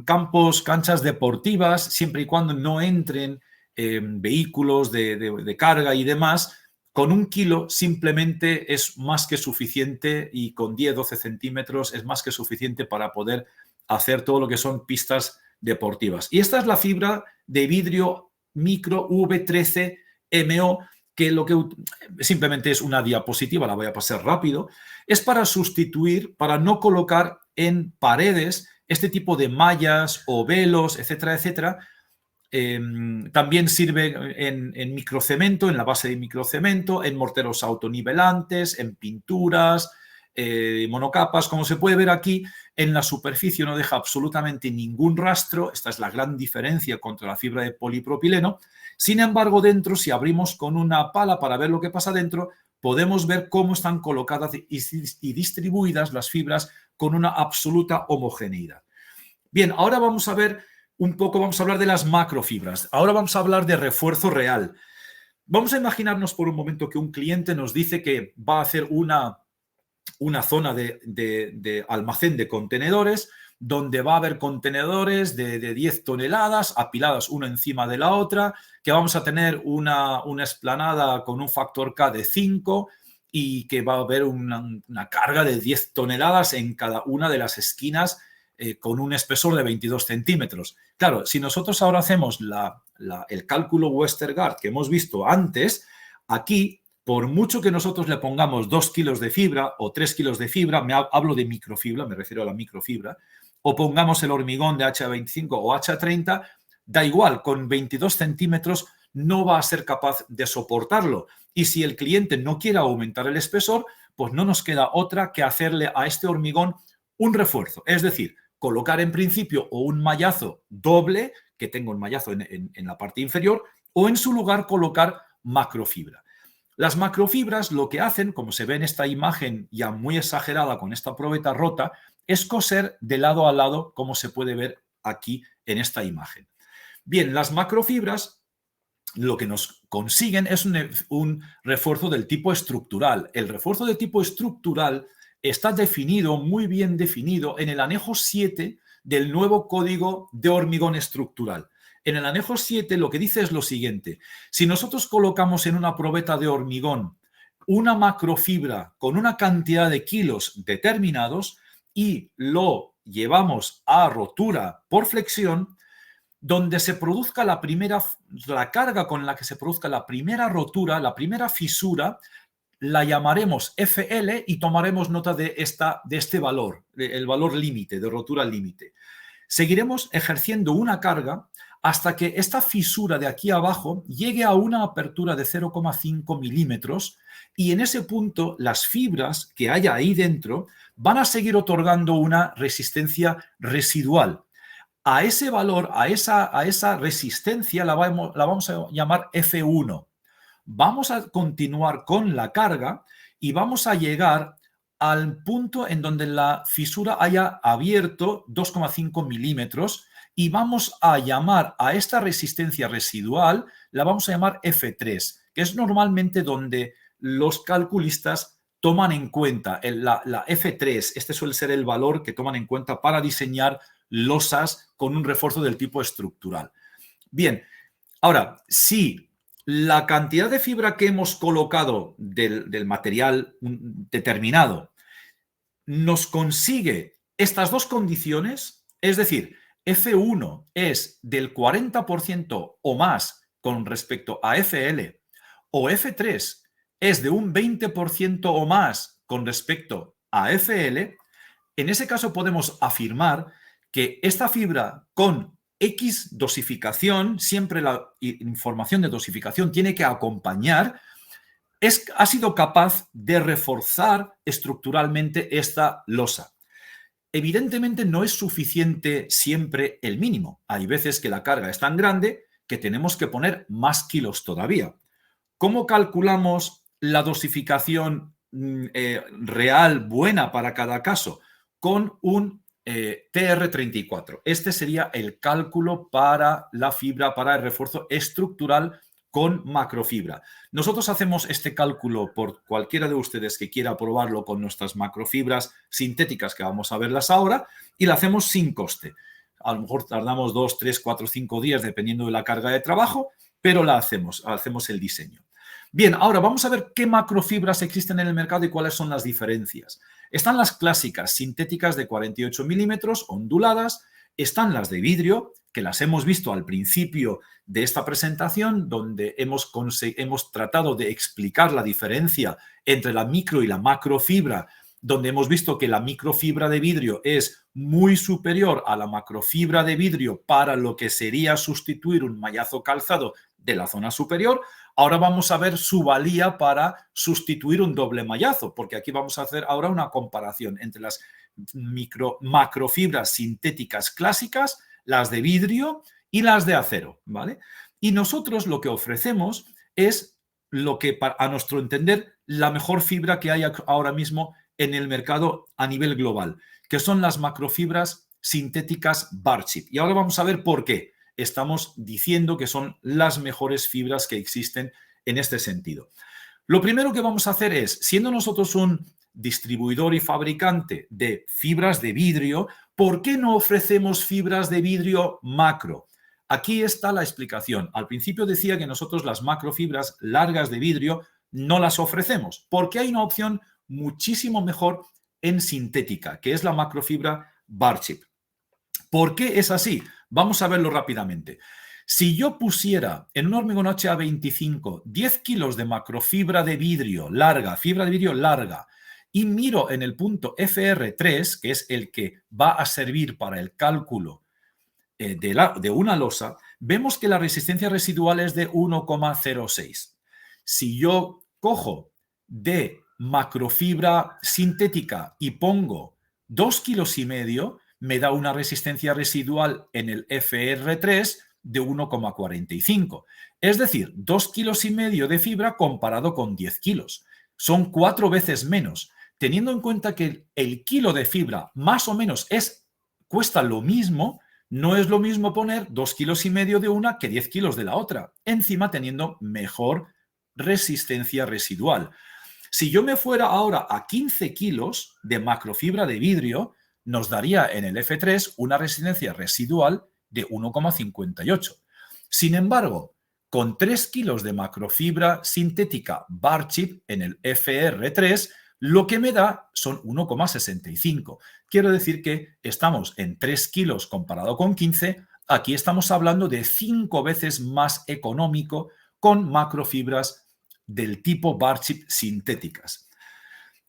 canchas deportivas, siempre y cuando no entren vehículos de carga y demás. Con 1 kilo simplemente es más que suficiente y con 10-12 centímetros es más que suficiente para poder hacer todo lo que son pistas deportivas. Y esta es la fibra de vidrio micro V13MO, que lo que simplemente es una diapositiva, la voy a pasar rápido, es para sustituir, para no colocar en paredes este tipo de mallas o velos, etcétera, etcétera. También sirve en microcemento, en la base de microcemento, en morteros autonivelantes, en pinturas, monocapas. Como se puede ver aquí, en la superficie no deja absolutamente ningún rastro. Esta es la gran diferencia contra la fibra de polipropileno. Sin embargo, dentro, si abrimos con una pala para ver lo que pasa dentro, podemos ver cómo están colocadas y distribuidas las fibras con una absoluta homogeneidad. Bien, ahora vamos a ver vamos a hablar de las macrofibras. Ahora vamos a hablar de refuerzo real. Vamos a imaginarnos por un momento que un cliente nos dice que va a hacer una zona de almacén de contenedores donde va a haber contenedores de 10 toneladas apiladas una encima de la otra, que vamos a tener una explanada con un factor K de 5 y que va a haber una carga de 10 toneladas en cada una de las esquinas con un espesor de 22 centímetros. Claro, si nosotros ahora hacemos el cálculo Westergaard que hemos visto antes, aquí, por mucho que nosotros le pongamos 2 kilos de fibra o 3 kilos de fibra, hablo de microfibra, me refiero a la microfibra, o pongamos el hormigón de H25 o H30, da igual, con 22 centímetros no va a ser capaz de soportarlo. Y si el cliente no quiere aumentar el espesor, pues no nos queda otra que hacerle a este hormigón un refuerzo. Es decir, colocar en principio o un mallazo doble, que tenga un mallazo en la parte inferior, o en su lugar colocar macrofibra. Las macrofibras lo que hacen, como se ve en esta imagen ya muy exagerada con esta probeta rota, es coser de lado a lado, como se puede ver aquí en esta imagen. Bien, las macrofibras lo que nos consiguen es un refuerzo del tipo estructural. El refuerzo de tipo estructural está definido, muy bien definido, en el anejo 7 del nuevo Código de Hormigón Estructural. En el anejo 7 lo que dice es lo siguiente: si nosotros colocamos en una probeta de hormigón una macrofibra con una cantidad de kilos determinados y lo llevamos a rotura por flexión, donde se produzca la carga con la que se produzca la primera rotura, la primera fisura, la llamaremos FL y tomaremos nota de este valor, el valor límite, de rotura límite. Seguiremos ejerciendo una carga hasta que esta fisura de aquí abajo llegue a una apertura de 0,5 milímetros y en ese punto las fibras que haya ahí dentro van a seguir otorgando una resistencia residual. A ese valor, a esa resistencia la vamos a llamar F1. Vamos a continuar con la carga y vamos a llegar al punto en donde la fisura haya abierto 2,5 milímetros y vamos a llamar a esta resistencia residual, la vamos a llamar F3, que es normalmente donde los calculistas toman en cuenta la F3. Este suele ser el valor que toman en cuenta para diseñar losas con un refuerzo del tipo estructural. Bien, ahora, si la cantidad de fibra que hemos colocado del material determinado nos consigue estas dos condiciones, es decir, F1 es del 40% o más con respecto a FL, o F3 es de un 20% o más con respecto a FL, en ese caso podemos afirmar que esta fibra con X dosificación, siempre la información de dosificación tiene que acompañar, ha sido capaz de reforzar estructuralmente esta losa. Evidentemente no es suficiente siempre el mínimo. Hay veces que la carga es tan grande que tenemos que poner más kilos todavía. ¿Cómo calculamos la dosificación real buena para cada caso? Con un TR34. Este sería el cálculo para la fibra, para el refuerzo estructural con macrofibra. Nosotros hacemos este cálculo por cualquiera de ustedes que quiera probarlo con nuestras macrofibras sintéticas, que vamos a verlas ahora, y la hacemos sin coste. A lo mejor tardamos 2, 3, 4, 5 días dependiendo de la carga de trabajo, pero la hacemos el diseño. Bien, ahora vamos a ver qué macrofibras existen en el mercado y cuáles son las diferencias. Están las clásicas sintéticas de 48 milímetros, onduladas. Están las de vidrio, que las hemos visto al principio de esta presentación, donde hemos tratado de explicar la diferencia entre la micro y la macrofibra, donde hemos visto que la microfibra de vidrio es muy superior a la macrofibra de vidrio para lo que sería sustituir un mallazo calzado de la zona superior. Ahora vamos a ver su valía para sustituir un doble mallazo, porque aquí vamos a hacer ahora una comparación entre las macrofibras sintéticas clásicas, las de vidrio y las de acero, ¿vale? Y nosotros lo que ofrecemos es lo que, a nuestro entender, la mejor fibra que hay ahora mismo en el mercado a nivel global, que son las macrofibras sintéticas Barchip. Y ahora vamos a ver por qué estamos diciendo que son las mejores fibras que existen en este sentido. Lo primero que vamos a hacer es, siendo nosotros un distribuidor y fabricante de fibras de vidrio, ¿por qué no ofrecemos fibras de vidrio macro? Aquí está la explicación. Al principio decía que nosotros las macrofibras largas de vidrio no las ofrecemos, porque hay una opción muchísimo mejor en sintética, que es la macrofibra Barchip. ¿Por qué es así? Vamos a verlo rápidamente. Si yo pusiera en un hormigón HA25 10 kilos de macrofibra de vidrio larga, fibra de vidrio larga, y miro en el punto FR3, que es el que va a servir para el cálculo de una losa, vemos que la resistencia residual es de 1,06. Si yo cojo de macrofibra sintética y pongo 2,5 kilos, me da una resistencia residual en el FR3 de 1,45. Es decir, 2,5 kilos de fibra comparado con 10 kilos. Son 4 veces menos. Teniendo en cuenta que el kilo de fibra más o menos cuesta lo mismo, no es lo mismo poner 2,5 kilos de una que 10 kilos de la otra, encima teniendo mejor resistencia residual. Si yo me fuera ahora a 15 kilos de macrofibra de vidrio, nos daría en el F3 una resistencia residual de 1,58. Sin embargo, con 3 kilos de macrofibra sintética Barchip en el FR3, lo que me da son 1,65. Quiero decir que estamos en 3 kilos comparado con 15. Aquí estamos hablando de 5 veces más económico con macrofibras del tipo Barchip sintéticas.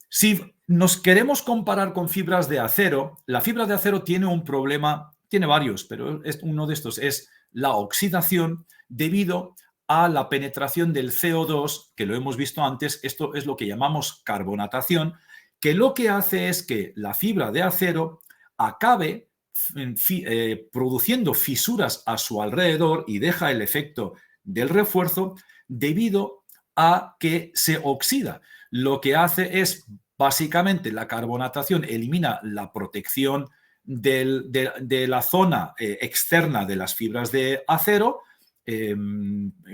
Si nos queremos comparar con fibras de acero, la fibra de acero tiene un problema, tiene varios, pero uno de estos es la oxidación debido a la penetración del CO2, que lo hemos visto antes. Esto es lo que llamamos carbonatación, que lo que hace es que la fibra de acero acabe produciendo fisuras a su alrededor y deja el efecto del refuerzo debido a que se oxida. Lo que hace es, básicamente, la carbonatación elimina la protección de la zona externa de las fibras de acero,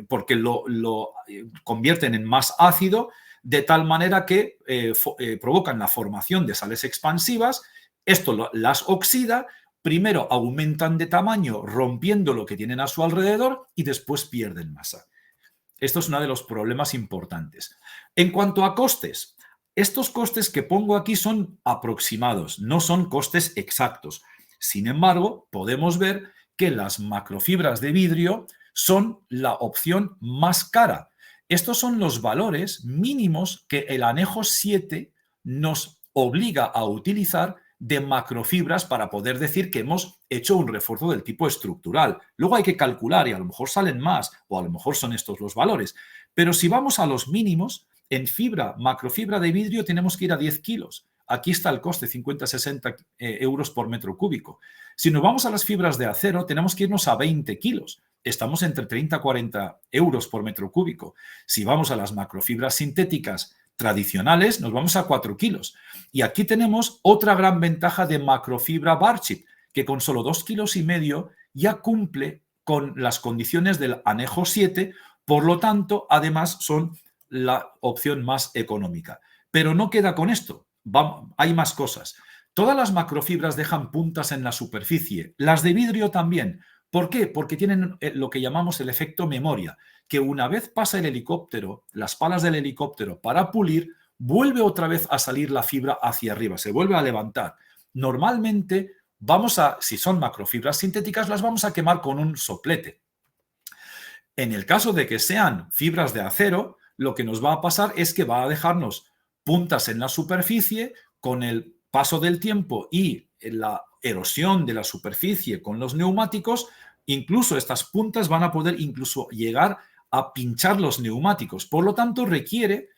porque lo convierten en más ácido, de tal manera que provocan la formación de sales expansivas. Esto las oxida, primero aumentan de tamaño rompiendo lo que tienen a su alrededor y después pierden masa. Esto es uno de los problemas importantes. En cuanto a costes, estos costes que pongo aquí son aproximados, no son costes exactos. Sin embargo, podemos ver que las macrofibras de vidrio son la opción más cara. Estos son los valores mínimos que el anejo 7 nos obliga a utilizar de macrofibras para poder decir que hemos hecho un refuerzo del tipo estructural. Luego hay que calcular y a lo mejor salen más o a lo mejor son estos los valores. Pero si vamos a los mínimos, en macrofibra de vidrio tenemos que ir a 10 kilos. Aquí está el coste, 50-60 euros por metro cúbico. Si nos vamos a las fibras de acero, tenemos que irnos a 20 kilos. Estamos entre 30-40 euros por metro cúbico. Si vamos a las macrofibras sintéticas tradicionales, nos vamos a 4 kilos. Y aquí tenemos otra gran ventaja de macrofibra bar chip, que con solo 2,5 kilos ya cumple con las condiciones del anejo 7, por lo tanto, además son la opción más económica. Pero no queda con esto, hay más cosas. Todas las macrofibras dejan puntas en la superficie, las de vidrio también. ¿Por qué? Porque tienen lo que llamamos el efecto memoria, que una vez pasa el helicóptero, las palas del helicóptero para pulir, vuelve otra vez a salir la fibra hacia arriba, se vuelve a levantar. Normalmente si son macrofibras sintéticas, las vamos a quemar con un soplete. En el caso de que sean fibras de acero, lo que nos va a pasar es que va a dejarnos puntas en la superficie. Con el paso del tiempo y la erosión de la superficie con los neumáticos, incluso estas puntas van a poder incluso llegar a pinchar los neumáticos. Por lo tanto, requiere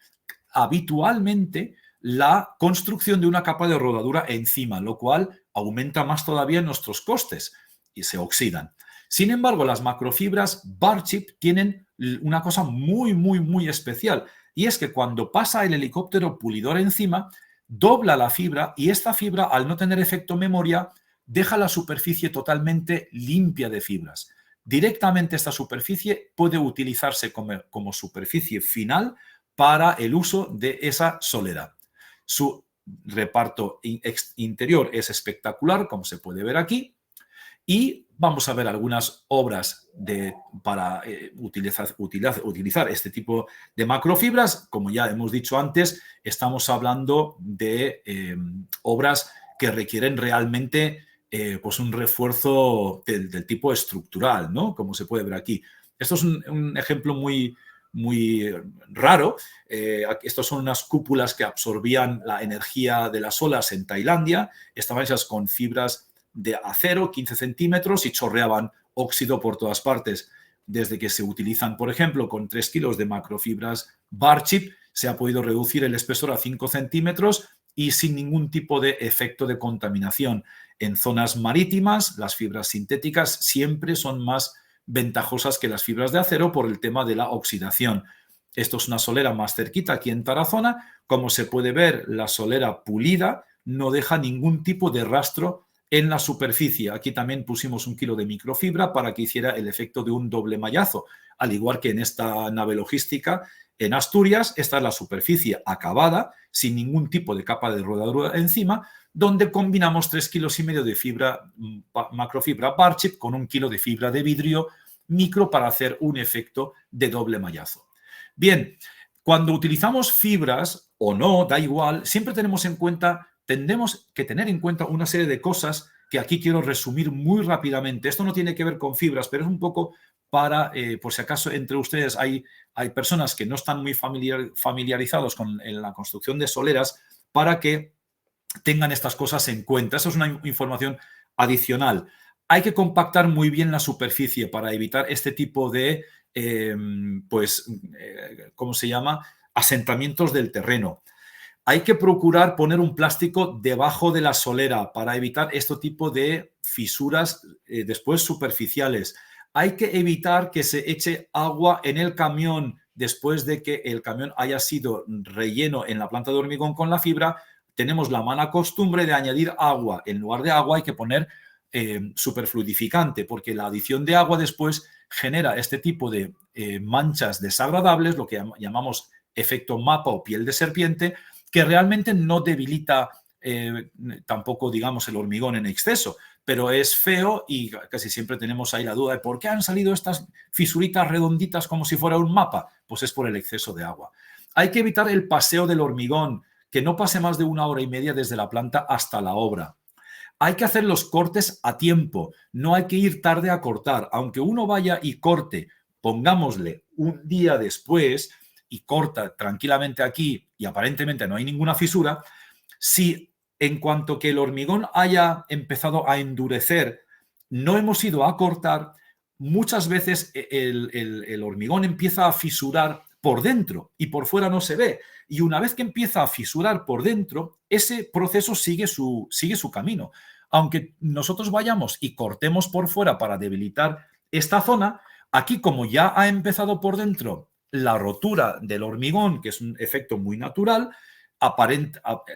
habitualmente la construcción de una capa de rodadura encima, lo cual aumenta más todavía nuestros costes y se oxidan. Sin embargo, las macrofibras bar chip tienen una cosa muy, muy, muy especial, y es que cuando pasa el helicóptero pulidor encima, dobla la fibra y esta fibra, al no tener efecto memoria, deja la superficie totalmente limpia de fibras. Directamente esta superficie puede utilizarse como superficie final para el uso de esa solera. Su reparto interior es espectacular, como se puede ver aquí, y vamos a ver algunas obras para utilizar este tipo de macrofibras. Como ya hemos dicho antes, estamos hablando de obras que requieren realmente pues un refuerzo del tipo estructural, ¿no? Como se puede ver aquí. Esto es un ejemplo muy raro. Estos son unas cúpulas que absorbían la energía de las olas en Tailandia. Estaban hechas con fibras de acero, 15 centímetros, y chorreaban óxido por todas partes. Desde que se utilizan, por ejemplo, con 3 kilos de macrofibras bar chip, se ha podido reducir el espesor a 5 centímetros y sin ningún tipo de efecto de contaminación. En zonas marítimas, las fibras sintéticas siempre son más ventajosas que las fibras de acero por el tema de la oxidación. Esto es una solera más cerquita aquí en Tarazona. Como se puede ver, la solera pulida no deja ningún tipo de rastro en la superficie. Aquí también pusimos 1 kilo de microfibra para que hiciera el efecto de un doble mallazo. Al igual que en esta nave logística en Asturias, esta es la superficie acabada, sin ningún tipo de capa de rodadura encima, donde combinamos 3,5 kilos de macrofibra bar chip con 1 kilo de fibra de vidrio micro para hacer un efecto de doble mallazo. Bien, cuando utilizamos fibras o no, da igual, siempre tenemos que tener en cuenta una serie de cosas que aquí quiero resumir muy rápidamente. Esto no tiene que ver con fibras, pero es un poco para, por si acaso entre ustedes hay personas que no están muy familiarizados con la construcción de soleras, para que tengan estas cosas en cuenta. Eso es una información adicional. hay que compactar muy bien la superficie para evitar este tipo de, ¿cómo se llama? Asentamientos del terreno. Hay que procurar poner un plástico debajo de la solera para evitar este tipo de fisuras después superficiales. Hay que evitar que se eche agua en el camión después de que el camión haya sido relleno en la planta de hormigón con la fibra. Tenemos la mala costumbre de añadir agua. En lugar de agua hay que poner superfluidificante, porque la adición de agua después genera este tipo de manchas desagradables, lo que llamamos efecto mapa o piel de serpiente, que realmente no debilita tampoco, digamos, el hormigón en exceso, pero es feo y casi siempre tenemos ahí la duda de por qué han salido estas fisuritas redonditas como si fuera un mapa. Pues es por el exceso de agua. Hay que evitar el paseo del hormigón, que no pase más de 1 hora y media desde la planta hasta la obra. Hay que hacer los cortes a tiempo, no hay que ir tarde a cortar. Aunque uno vaya y corte, pongámosle un día después y corta tranquilamente aquí y aparentemente no hay ninguna fisura, si en cuanto que el hormigón haya empezado a endurecer, no hemos ido a cortar, muchas veces el hormigón empieza a fisurar por dentro y por fuera no se ve. Y una vez que empieza a fisurar por dentro, ese proceso sigue su camino. Aunque nosotros vayamos y cortemos por fuera para debilitar esta zona, aquí como ya ha empezado por dentro la rotura del hormigón, que es un efecto muy natural,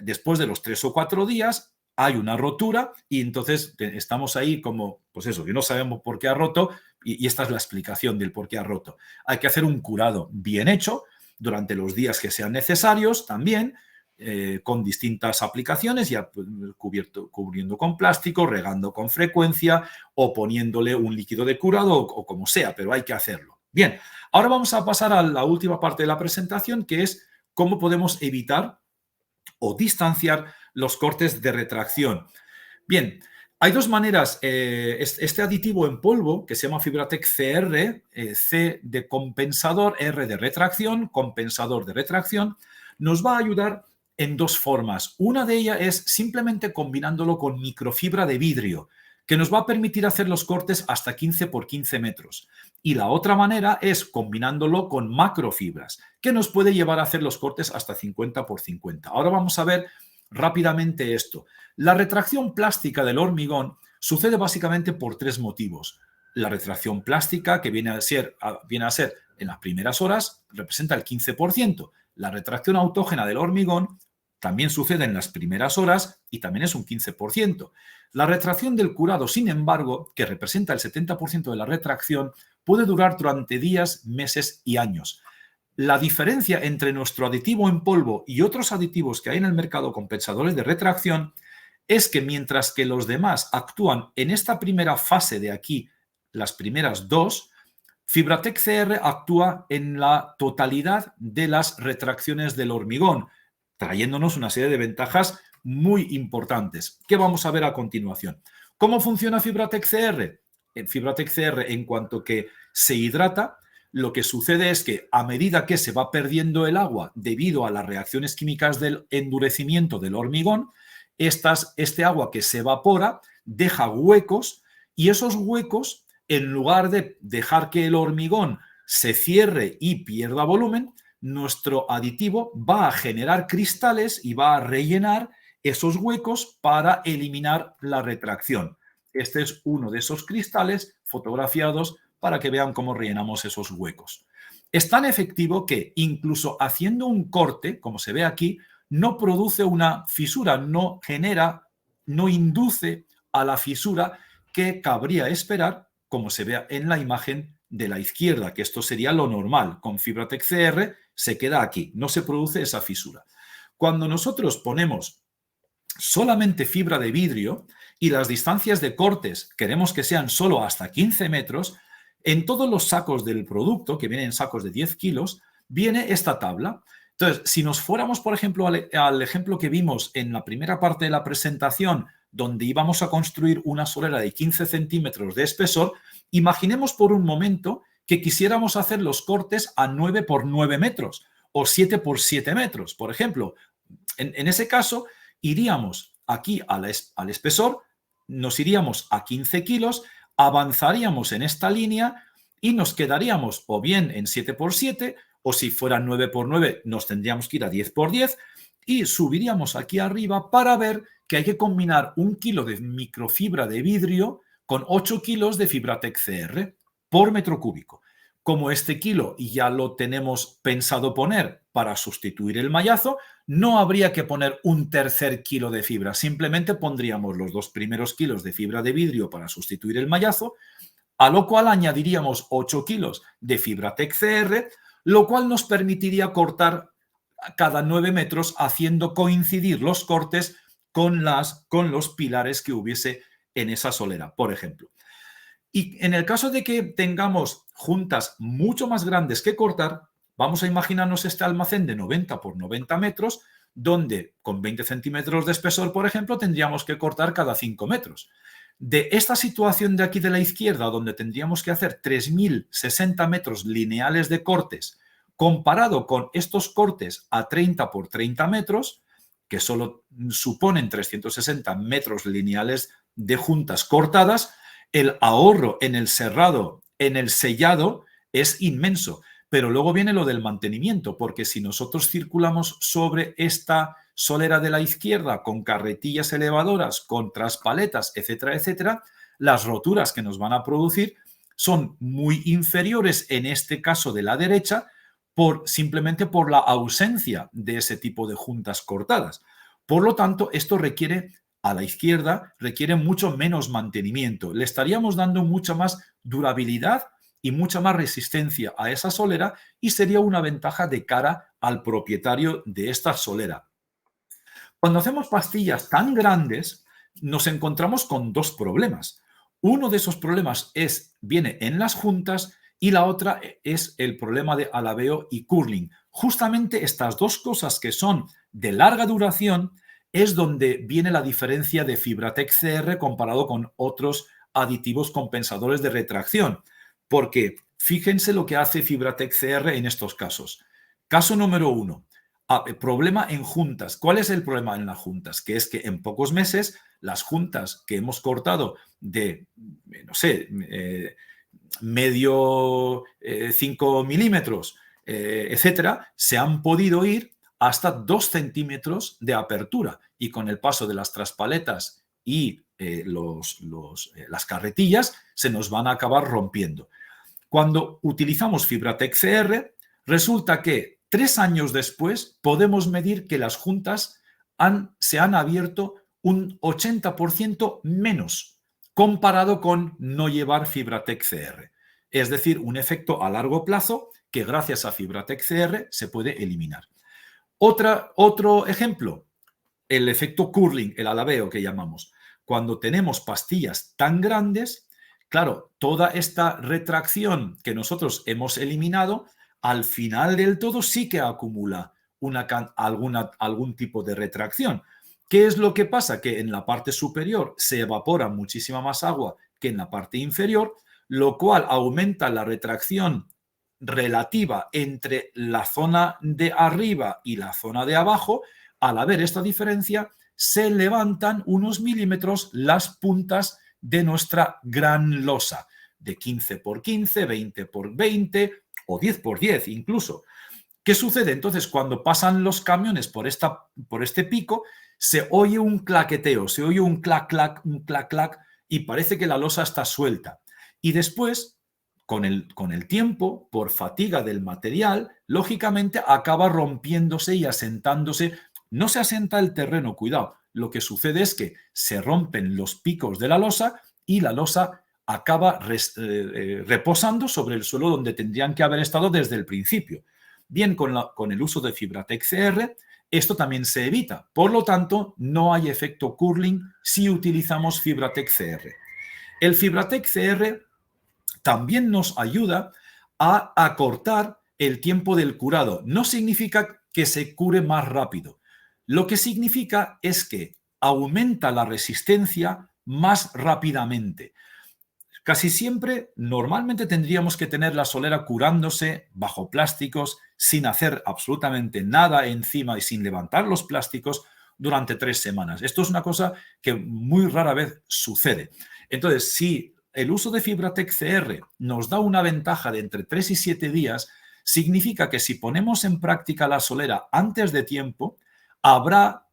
después de los 3 o 4 días hay una rotura y entonces estamos ahí como, pues eso, que no sabemos por qué ha roto y esta es la explicación del por qué ha roto. Hay que hacer un curado bien hecho durante los días que sean necesarios también, con distintas aplicaciones, ya cubriendo con plástico, regando con frecuencia o poniéndole un líquido de curado o como sea, pero hay que hacerlo. Bien, ahora vamos a pasar a la última parte de la presentación, que es cómo podemos evitar o distanciar los cortes de retracción. Bien, hay 2 maneras. Este aditivo en polvo, que se llama Fibratec CR, C de compensador, R de retracción, compensador de retracción, nos va a ayudar en 2 formas. Una de ellas es simplemente combinándolo con microfibra de vidrio, que nos va a permitir hacer los cortes hasta 15 por 15 metros. Y la otra manera es combinándolo con macrofibras, que nos puede llevar a hacer los cortes hasta 50 por 50. Ahora vamos a ver rápidamente esto. La retracción plástica del hormigón sucede básicamente por 3 motivos. La retracción plástica, que viene a ser en las primeras horas, representa el 15%. La retracción autógena del hormigón también sucede en las primeras horas y también es un 15%. La retracción del curado, sin embargo, que representa el 70% de la retracción, puede durar durante días, meses y años. La diferencia entre nuestro aditivo en polvo y otros aditivos que hay en el mercado compensadores de retracción es que mientras que los demás actúan en esta primera fase de aquí, las primeras 2, Fibratec CR actúa en la totalidad de las retracciones del hormigón, trayéndonos una serie de ventajas muy importantes, que vamos a ver a continuación. ¿Cómo funciona Fibratec CR? En Fibratec CR, en cuanto que se hidrata, lo que sucede es que a medida que se va perdiendo el agua debido a las reacciones químicas del endurecimiento del hormigón, este agua que se evapora deja huecos y esos huecos, en lugar de dejar que el hormigón se cierre y pierda volumen, nuestro aditivo va a generar cristales y va a rellenar esos huecos para eliminar la retracción. Este es uno de esos cristales fotografiados para que vean cómo rellenamos esos huecos. Es tan efectivo que incluso haciendo un corte, como se ve aquí, no produce una fisura, no induce a la fisura que cabría esperar, como se ve en la imagen de la izquierda, que esto sería lo normal. Con Fibratec CR se queda aquí, no se produce esa fisura. Cuando nosotros ponemos solamente fibra de vidrio y las distancias de cortes queremos que sean solo hasta 15 metros, en todos los sacos del producto, que vienen en sacos de 10 kilos, viene esta tabla. Entonces, si nos fuéramos, por ejemplo, al ejemplo que vimos en la primera parte de la presentación, donde íbamos a construir una solera de 15 centímetros de espesor, imaginemos por un momento que quisiéramos hacer los cortes a 9 por 9 metros o 7 por 7 metros, por ejemplo. En ese caso, iríamos aquí al espesor, nos iríamos a 15 kilos, avanzaríamos en esta línea y nos quedaríamos o bien en 7x7 o si fuera 9x9 nos tendríamos que ir a 10x10 y subiríamos aquí arriba para ver que hay que combinar 1 kilo de microfibra de vidrio con 8 kilos de Fibratec CR por metro cúbico. Como este kilo ya lo tenemos pensado poner para sustituir el mallazo, no habría que poner un tercer kilo de fibra, simplemente pondríamos los 2 primeros kilos de fibra de vidrio para sustituir el mallazo, a lo cual añadiríamos 8 kilos de Fibratec CR, lo cual nos permitiría cortar cada 9 metros haciendo coincidir los cortes con los pilares que hubiese en esa solera, por ejemplo. Y en el caso de que tengamos juntas mucho más grandes que cortar, vamos a imaginarnos este almacén de 90 por 90 metros, donde con 20 centímetros de espesor, por ejemplo, tendríamos que cortar cada 5 metros. De esta situación de aquí de la izquierda, donde tendríamos que hacer 3.060 metros lineales de cortes, comparado con estos cortes a 30 por 30 metros, que solo suponen 360 metros lineales de juntas cortadas, el ahorro en el serrado, en el sellado, es inmenso. Pero luego viene lo del mantenimiento, porque si nosotros circulamos sobre esta solera de la izquierda con carretillas elevadoras, con traspaletas, etcétera, etcétera, las roturas que nos van a producir son muy inferiores en este caso de la derecha, simplemente por la ausencia de ese tipo de juntas cortadas. Por lo tanto, esto requiere, a la izquierda, requiere mucho menos mantenimiento. Le estaríamos dando mucha más durabilidad y mucha más resistencia a esa solera y sería una ventaja de cara al propietario de esta solera. Cuando hacemos pastillas tan grandes, nos encontramos con 2 problemas. Uno de esos problemas viene en las juntas y la otra es el problema de alabeo y curling. Justamente estas 2 cosas que son de larga duración es donde viene la diferencia de Fibratec CR comparado con otros aditivos compensadores de retracción. Porque fíjense lo que hace Fibratec CR en estos casos. Caso número 1, problema en juntas. ¿Cuál es el problema en las juntas? Que es que en pocos meses las juntas que hemos cortado de, no sé, medio 5 milímetros, etcétera, se han podido ir hasta 2 centímetros de apertura y con el paso de las traspaletas y las carretillas se nos van a acabar rompiendo. Cuando utilizamos Fibratec CR, resulta que 3 años después podemos medir que las juntas se han abierto un 80% menos comparado con no llevar Fibratec CR. Es decir, un efecto a largo plazo que gracias a Fibratec CR se puede eliminar. Otro ejemplo, el efecto curling, el alabeo que llamamos. Cuando tenemos pastillas tan grandes, claro, toda esta retracción que nosotros hemos eliminado, al final del todo sí que acumula algún tipo de retracción. ¿Qué es lo que pasa? Que en la parte superior se evapora muchísima más agua que en la parte inferior, lo cual aumenta la retracción relativa entre la zona de arriba y la zona de abajo. Al haber esta diferencia, se levantan unos milímetros las puntas de nuestra gran losa, de 15 por 15, 20 por 20 o 10 por 10 incluso. ¿Qué sucede? Entonces, cuando pasan los camiones por este pico, se oye un claqueteo, se oye un clac, clac, un clac, clac, y parece que la losa está suelta. Y después, con el tiempo, por fatiga del material, lógicamente acaba rompiéndose y asentándose. No se asenta el terreno, cuidado. Lo que sucede es que se rompen los picos de la losa y la losa acaba reposando sobre el suelo donde tendrían que haber estado desde el principio. Bien, con el uso de Fibratec CR, esto también se evita. Por lo tanto, no hay efecto curling si utilizamos Fibratec CR. El Fibratec CR también nos ayuda a acortar el tiempo del curado. No significa que se cure más rápido. Lo que significa es que aumenta la resistencia más rápidamente. Casi siempre, normalmente tendríamos que tener la solera curándose bajo plásticos, sin hacer absolutamente nada encima y sin levantar los plásticos, durante 3 semanas. Esto es una cosa que muy rara vez sucede. Entonces, si el uso de Fibratec CR nos da una ventaja de entre 3 y 7 días, significa que si ponemos en práctica la solera antes de tiempo, habrá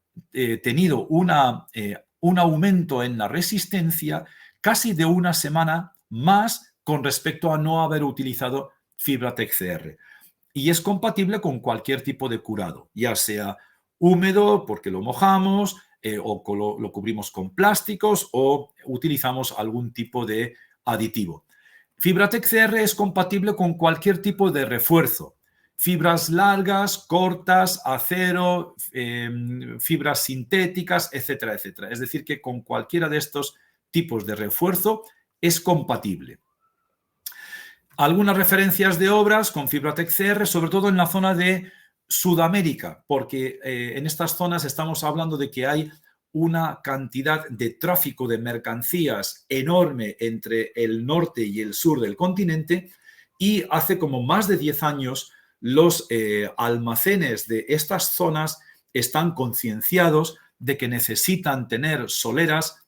tenido un aumento en la resistencia casi de una semana más con respecto a no haber utilizado Fibratec CR. Y es compatible con cualquier tipo de curado, ya sea húmedo porque lo mojamos, o lo cubrimos con plásticos o utilizamos algún tipo de aditivo. Fibratec CR es compatible con cualquier tipo de refuerzo. Fibras largas, cortas, acero, fibras sintéticas, etcétera, etcétera. Es decir, que con cualquiera de estos tipos de refuerzo es compatible. Algunas referencias de obras con Fibratec CR, sobre todo en la zona de Sudamérica, porque en estas zonas estamos hablando de que hay una cantidad de tráfico de mercancías enorme entre el norte y el sur del continente, y hace como más de 10 años los almacenes de estas zonas están concienciados de que necesitan tener soleras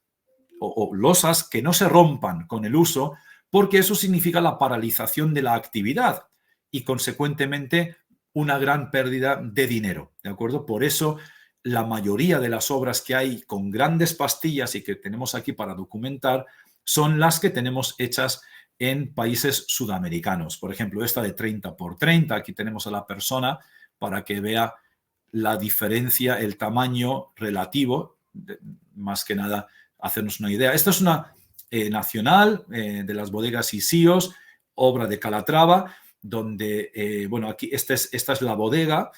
o losas que no se rompan con el uso, porque eso significa la paralización de la actividad y, consecuentemente, una gran pérdida de dinero, ¿de acuerdo? Por eso, la mayoría de las obras que hay con grandes pastillas y que tenemos aquí para documentar son las que tenemos hechas en países sudamericanos. Por ejemplo, esta de 30 por 30, aquí tenemos a la persona para que vea la diferencia, el tamaño relativo, más que nada hacernos una idea. Esta es una nacional de las bodegas Isíos, obra de Calatrava, donde, bueno, aquí esta es la bodega,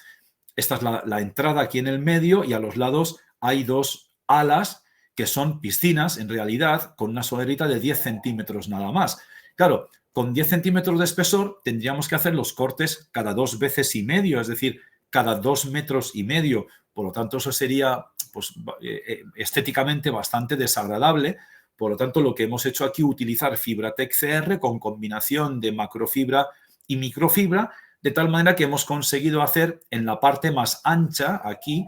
esta es la entrada aquí en el medio, y a los lados hay 2 alas que son piscinas, en realidad, con una solerita de 10 centímetros nada más. Claro, con 10 centímetros de espesor tendríamos que hacer los cortes cada 2 veces y medio, es decir, cada 2 metros y medio. Por lo tanto, eso sería pues, estéticamente bastante desagradable. Por lo tanto, lo que hemos hecho aquí es utilizar Fibratec CR con combinación de macrofibra y microfibra, de tal manera que hemos conseguido hacer en la parte más ancha, aquí,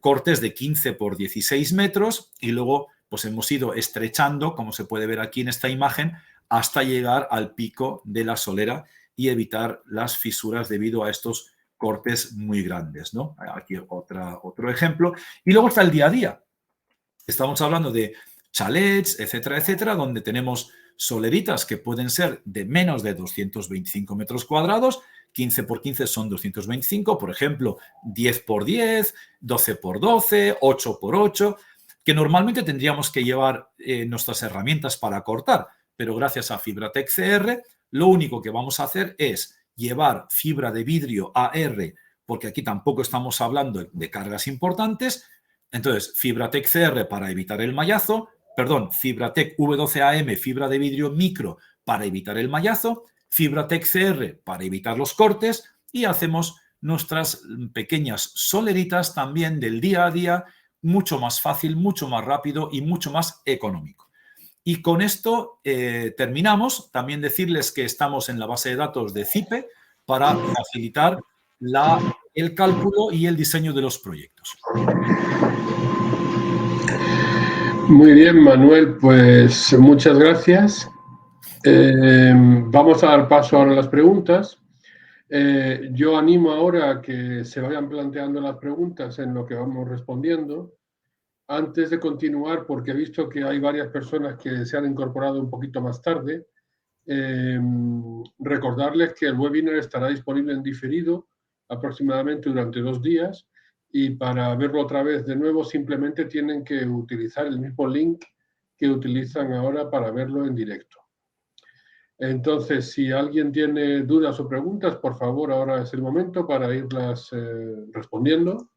cortes de 15 por 16 metros, y luego pues hemos ido estrechando, como se puede ver aquí en esta imagen, hasta llegar al pico de la solera y evitar las fisuras debido a estos cortes muy grandes, ¿no? Aquí otro ejemplo. Y luego está el día a día. Estamos hablando de chalets, etcétera, etcétera, donde tenemos soleritas que pueden ser de menos de 225 metros cuadrados, 15 por 15 son 225, por ejemplo, 10 por 10, 12 por 12, 8 por 8, que normalmente tendríamos que llevar nuestras herramientas para cortar, pero gracias a Fibratec CR, lo único que vamos a hacer es llevar fibra de vidrio AR, porque aquí tampoco estamos hablando de cargas importantes. Entonces, Fibratec CR para evitar el mallazo, Fibratec V12AM, fibra de vidrio micro para evitar el mallazo, Fibratec CR para evitar los cortes, y hacemos nuestras pequeñas soleritas también del día a día, mucho más fácil, mucho más rápido y mucho más económico. Y con esto terminamos. También decirles que estamos en la base de datos de CIPE para facilitar el cálculo y el diseño de los proyectos. Muy bien, Manuel, pues muchas gracias. Vamos a dar paso ahora a las preguntas. Yo animo ahora a que se vayan planteando las preguntas en lo que vamos respondiendo. Antes de continuar, porque he visto que hay varias personas que se han incorporado un poquito más tarde, recordarles que el webinar estará disponible en diferido aproximadamente durante 2 días, y para verlo otra vez de nuevo simplemente tienen que utilizar el mismo link que utilizan ahora para verlo en directo. Entonces, si alguien tiene dudas o preguntas, por favor, ahora es el momento para irlas respondiendo.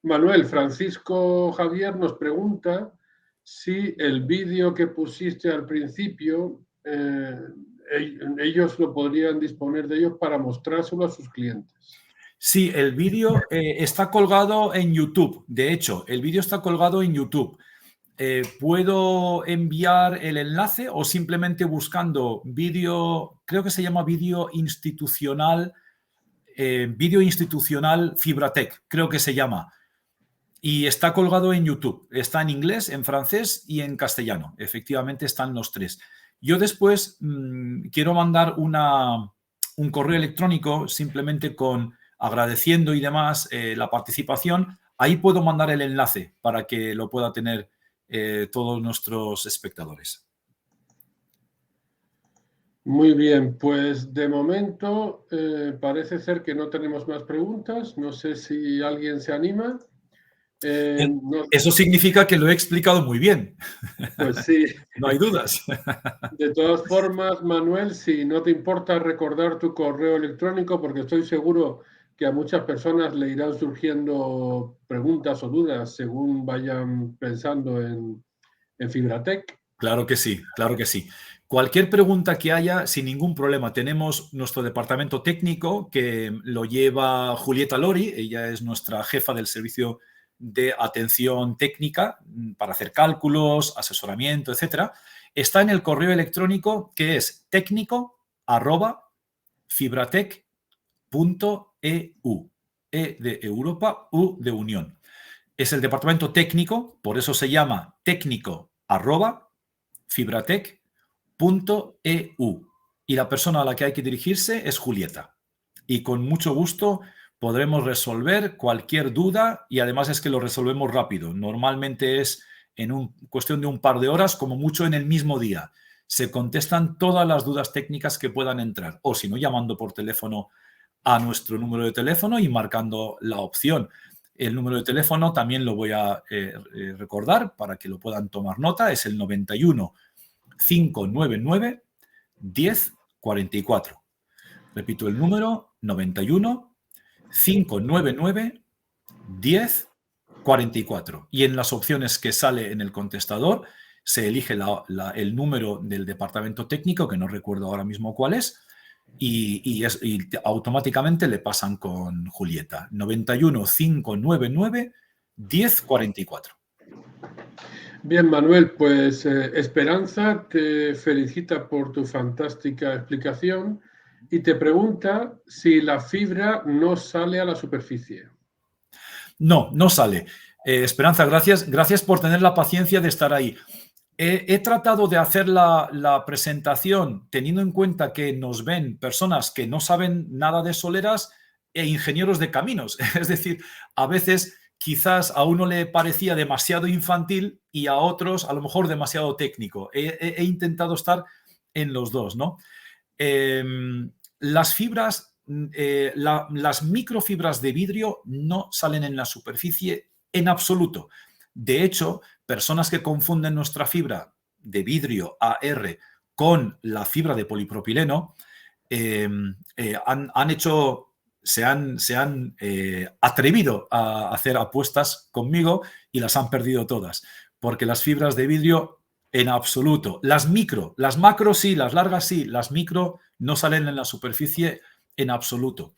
Manuel, Francisco Javier nos pregunta si el vídeo que pusiste al principio, ellos lo podrían disponer de ellos para mostrárselo a sus clientes. Sí, el vídeo está colgado en YouTube. De hecho, el vídeo está colgado en YouTube. ¿Puedo enviar el enlace o simplemente buscando vídeo, creo que se llama vídeo institucional Vídeo Institucional Fibratec, creo que se llama. Y está colgado en YouTube. Está en inglés, en francés y en castellano. Efectivamente están los tres. Yo después quiero mandar un correo electrónico simplemente con agradeciendo y demás la participación. Ahí puedo mandar el enlace para que lo pueda tener todos nuestros espectadores. Muy bien, pues de momento parece ser que no tenemos más preguntas. No sé si alguien se anima. Eso significa que lo he explicado muy bien. Pues sí. No hay dudas. De todas formas, Manuel, si no te importa recordar tu correo electrónico, porque estoy seguro que a muchas personas le irán surgiendo preguntas o dudas según vayan pensando en Fibratec. Claro que sí, claro que sí. Cualquier pregunta que haya, sin ningún problema. Tenemos nuestro departamento técnico que lo lleva Julieta Lori. Ella es nuestra jefa del servicio de atención técnica para hacer cálculos, asesoramiento, etcétera. Está en el correo electrónico que es técnico@fibratec.eu. E de Europa, U de Unión. Es el departamento técnico, por eso se llama técnico@fibratec.eu. Y la persona a la que hay que dirigirse es Julieta. Y con mucho gusto podremos resolver cualquier duda y además es que lo resolvemos rápido. Normalmente es en cuestión de un par de horas, como mucho en el mismo día. Se contestan todas las dudas técnicas que puedan entrar o si no, llamando por teléfono a nuestro número de teléfono y marcando la opción. El número de teléfono también lo voy a recordar para que lo puedan tomar nota. Es el 91 599 1044. Repito el número, 91 599 1044. Y en las opciones que sale en el contestador se elige el número del departamento técnico, que no recuerdo ahora mismo cuál es, y automáticamente le pasan con Julieta. 91 599 1044. Bien, Manuel, pues Esperanza te felicita por tu fantástica explicación y te pregunta si la fibra no sale a la superficie. No, no sale. Esperanza, gracias por tener la paciencia de estar ahí. He tratado de hacer la presentación teniendo en cuenta que nos ven personas que no saben nada de soleras e ingenieros de caminos. Es decir, a veces quizás a uno le parecía demasiado infantil y a otros a lo mejor demasiado técnico. He intentado estar en los dos, ¿no? Las fibras, las microfibras de vidrio no salen en la superficie en absoluto. De hecho, personas que confunden nuestra fibra de vidrio AR con la fibra de polipropileno se han atrevido a hacer apuestas conmigo y las han perdido todas, porque las fibras de vidrio en absoluto, las macro sí, las largas sí, las micro no salen en la superficie en absoluto.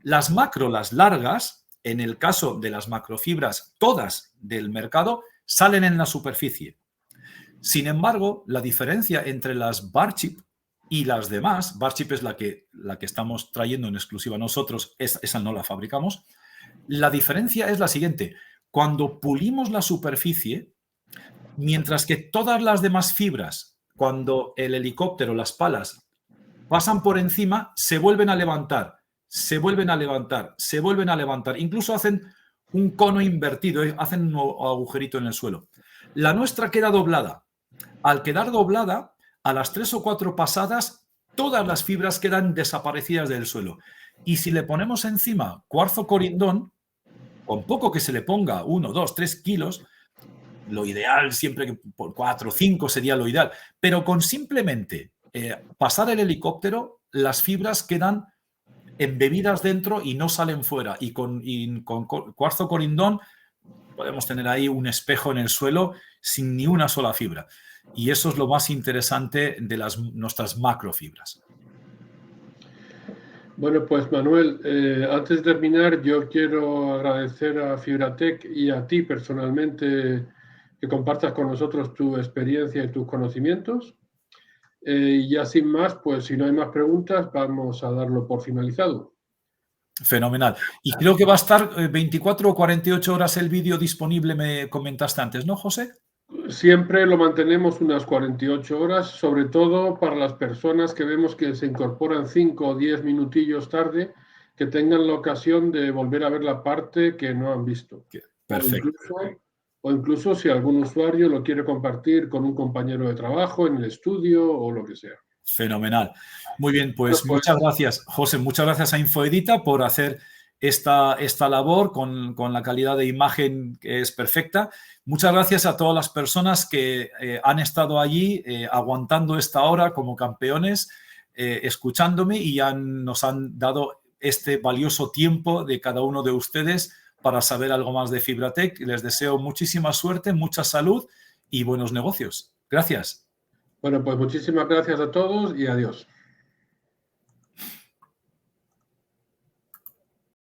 Las macro, las largas, en el caso de las macrofibras, todas del mercado, salen en la superficie. Sin embargo, la diferencia entre las Barchip y las demás, Barchip es la que estamos trayendo en exclusiva nosotros, esa no la fabricamos, la diferencia es la siguiente. Cuando pulimos la superficie, mientras que todas las demás fibras, cuando el helicóptero, las palas, pasan por encima, se vuelven a levantar, se vuelven a levantar, se vuelven a levantar. Incluso hacen un cono invertido, hacen un agujerito en el suelo. La nuestra queda doblada. Al quedar doblada, a las 3 o 4 pasadas, todas las fibras quedan desaparecidas del suelo. Y si le ponemos encima cuarzo corindón, con poco que se le ponga 1, 2, 3 kilos, lo ideal siempre que por 4 o 5 sería lo ideal, pero con simplemente pasar el helicóptero, las fibras quedan embebidas dentro y no salen fuera. Y con cuarzo corindón podemos tener ahí un espejo en el suelo sin ni una sola fibra. Y eso es lo más interesante de nuestras macrofibras. Bueno, pues Manuel, antes de terminar, yo quiero agradecer a Fibratec y a ti personalmente que compartas con nosotros tu experiencia y tus conocimientos. Y ya sin más, pues si no hay más preguntas, vamos a darlo por finalizado. Fenomenal. Y creo que va a estar 24 o 48 horas el vídeo disponible, me comentaste antes, ¿no, José? Siempre lo mantenemos unas 48 horas, sobre todo para las personas que vemos que se incorporan 5 o 10 minutillos tarde, que tengan la ocasión de volver a ver la parte que no han visto. Perfecto. O incluso si algún usuario lo quiere compartir con un compañero de trabajo en el estudio o lo que sea. Fenomenal. Muy bien, pues muchas gracias, José. Muchas gracias a Infoedita por hacer esta labor con la calidad de imagen que es perfecta. Muchas gracias a todas las personas que han estado allí aguantando esta hora como campeones, escuchándome y nos han dado este valioso tiempo de cada uno de ustedes para saber algo más de Fibratec. Les deseo muchísima suerte, mucha salud y buenos negocios. Gracias. Bueno, pues muchísimas gracias a todos y adiós.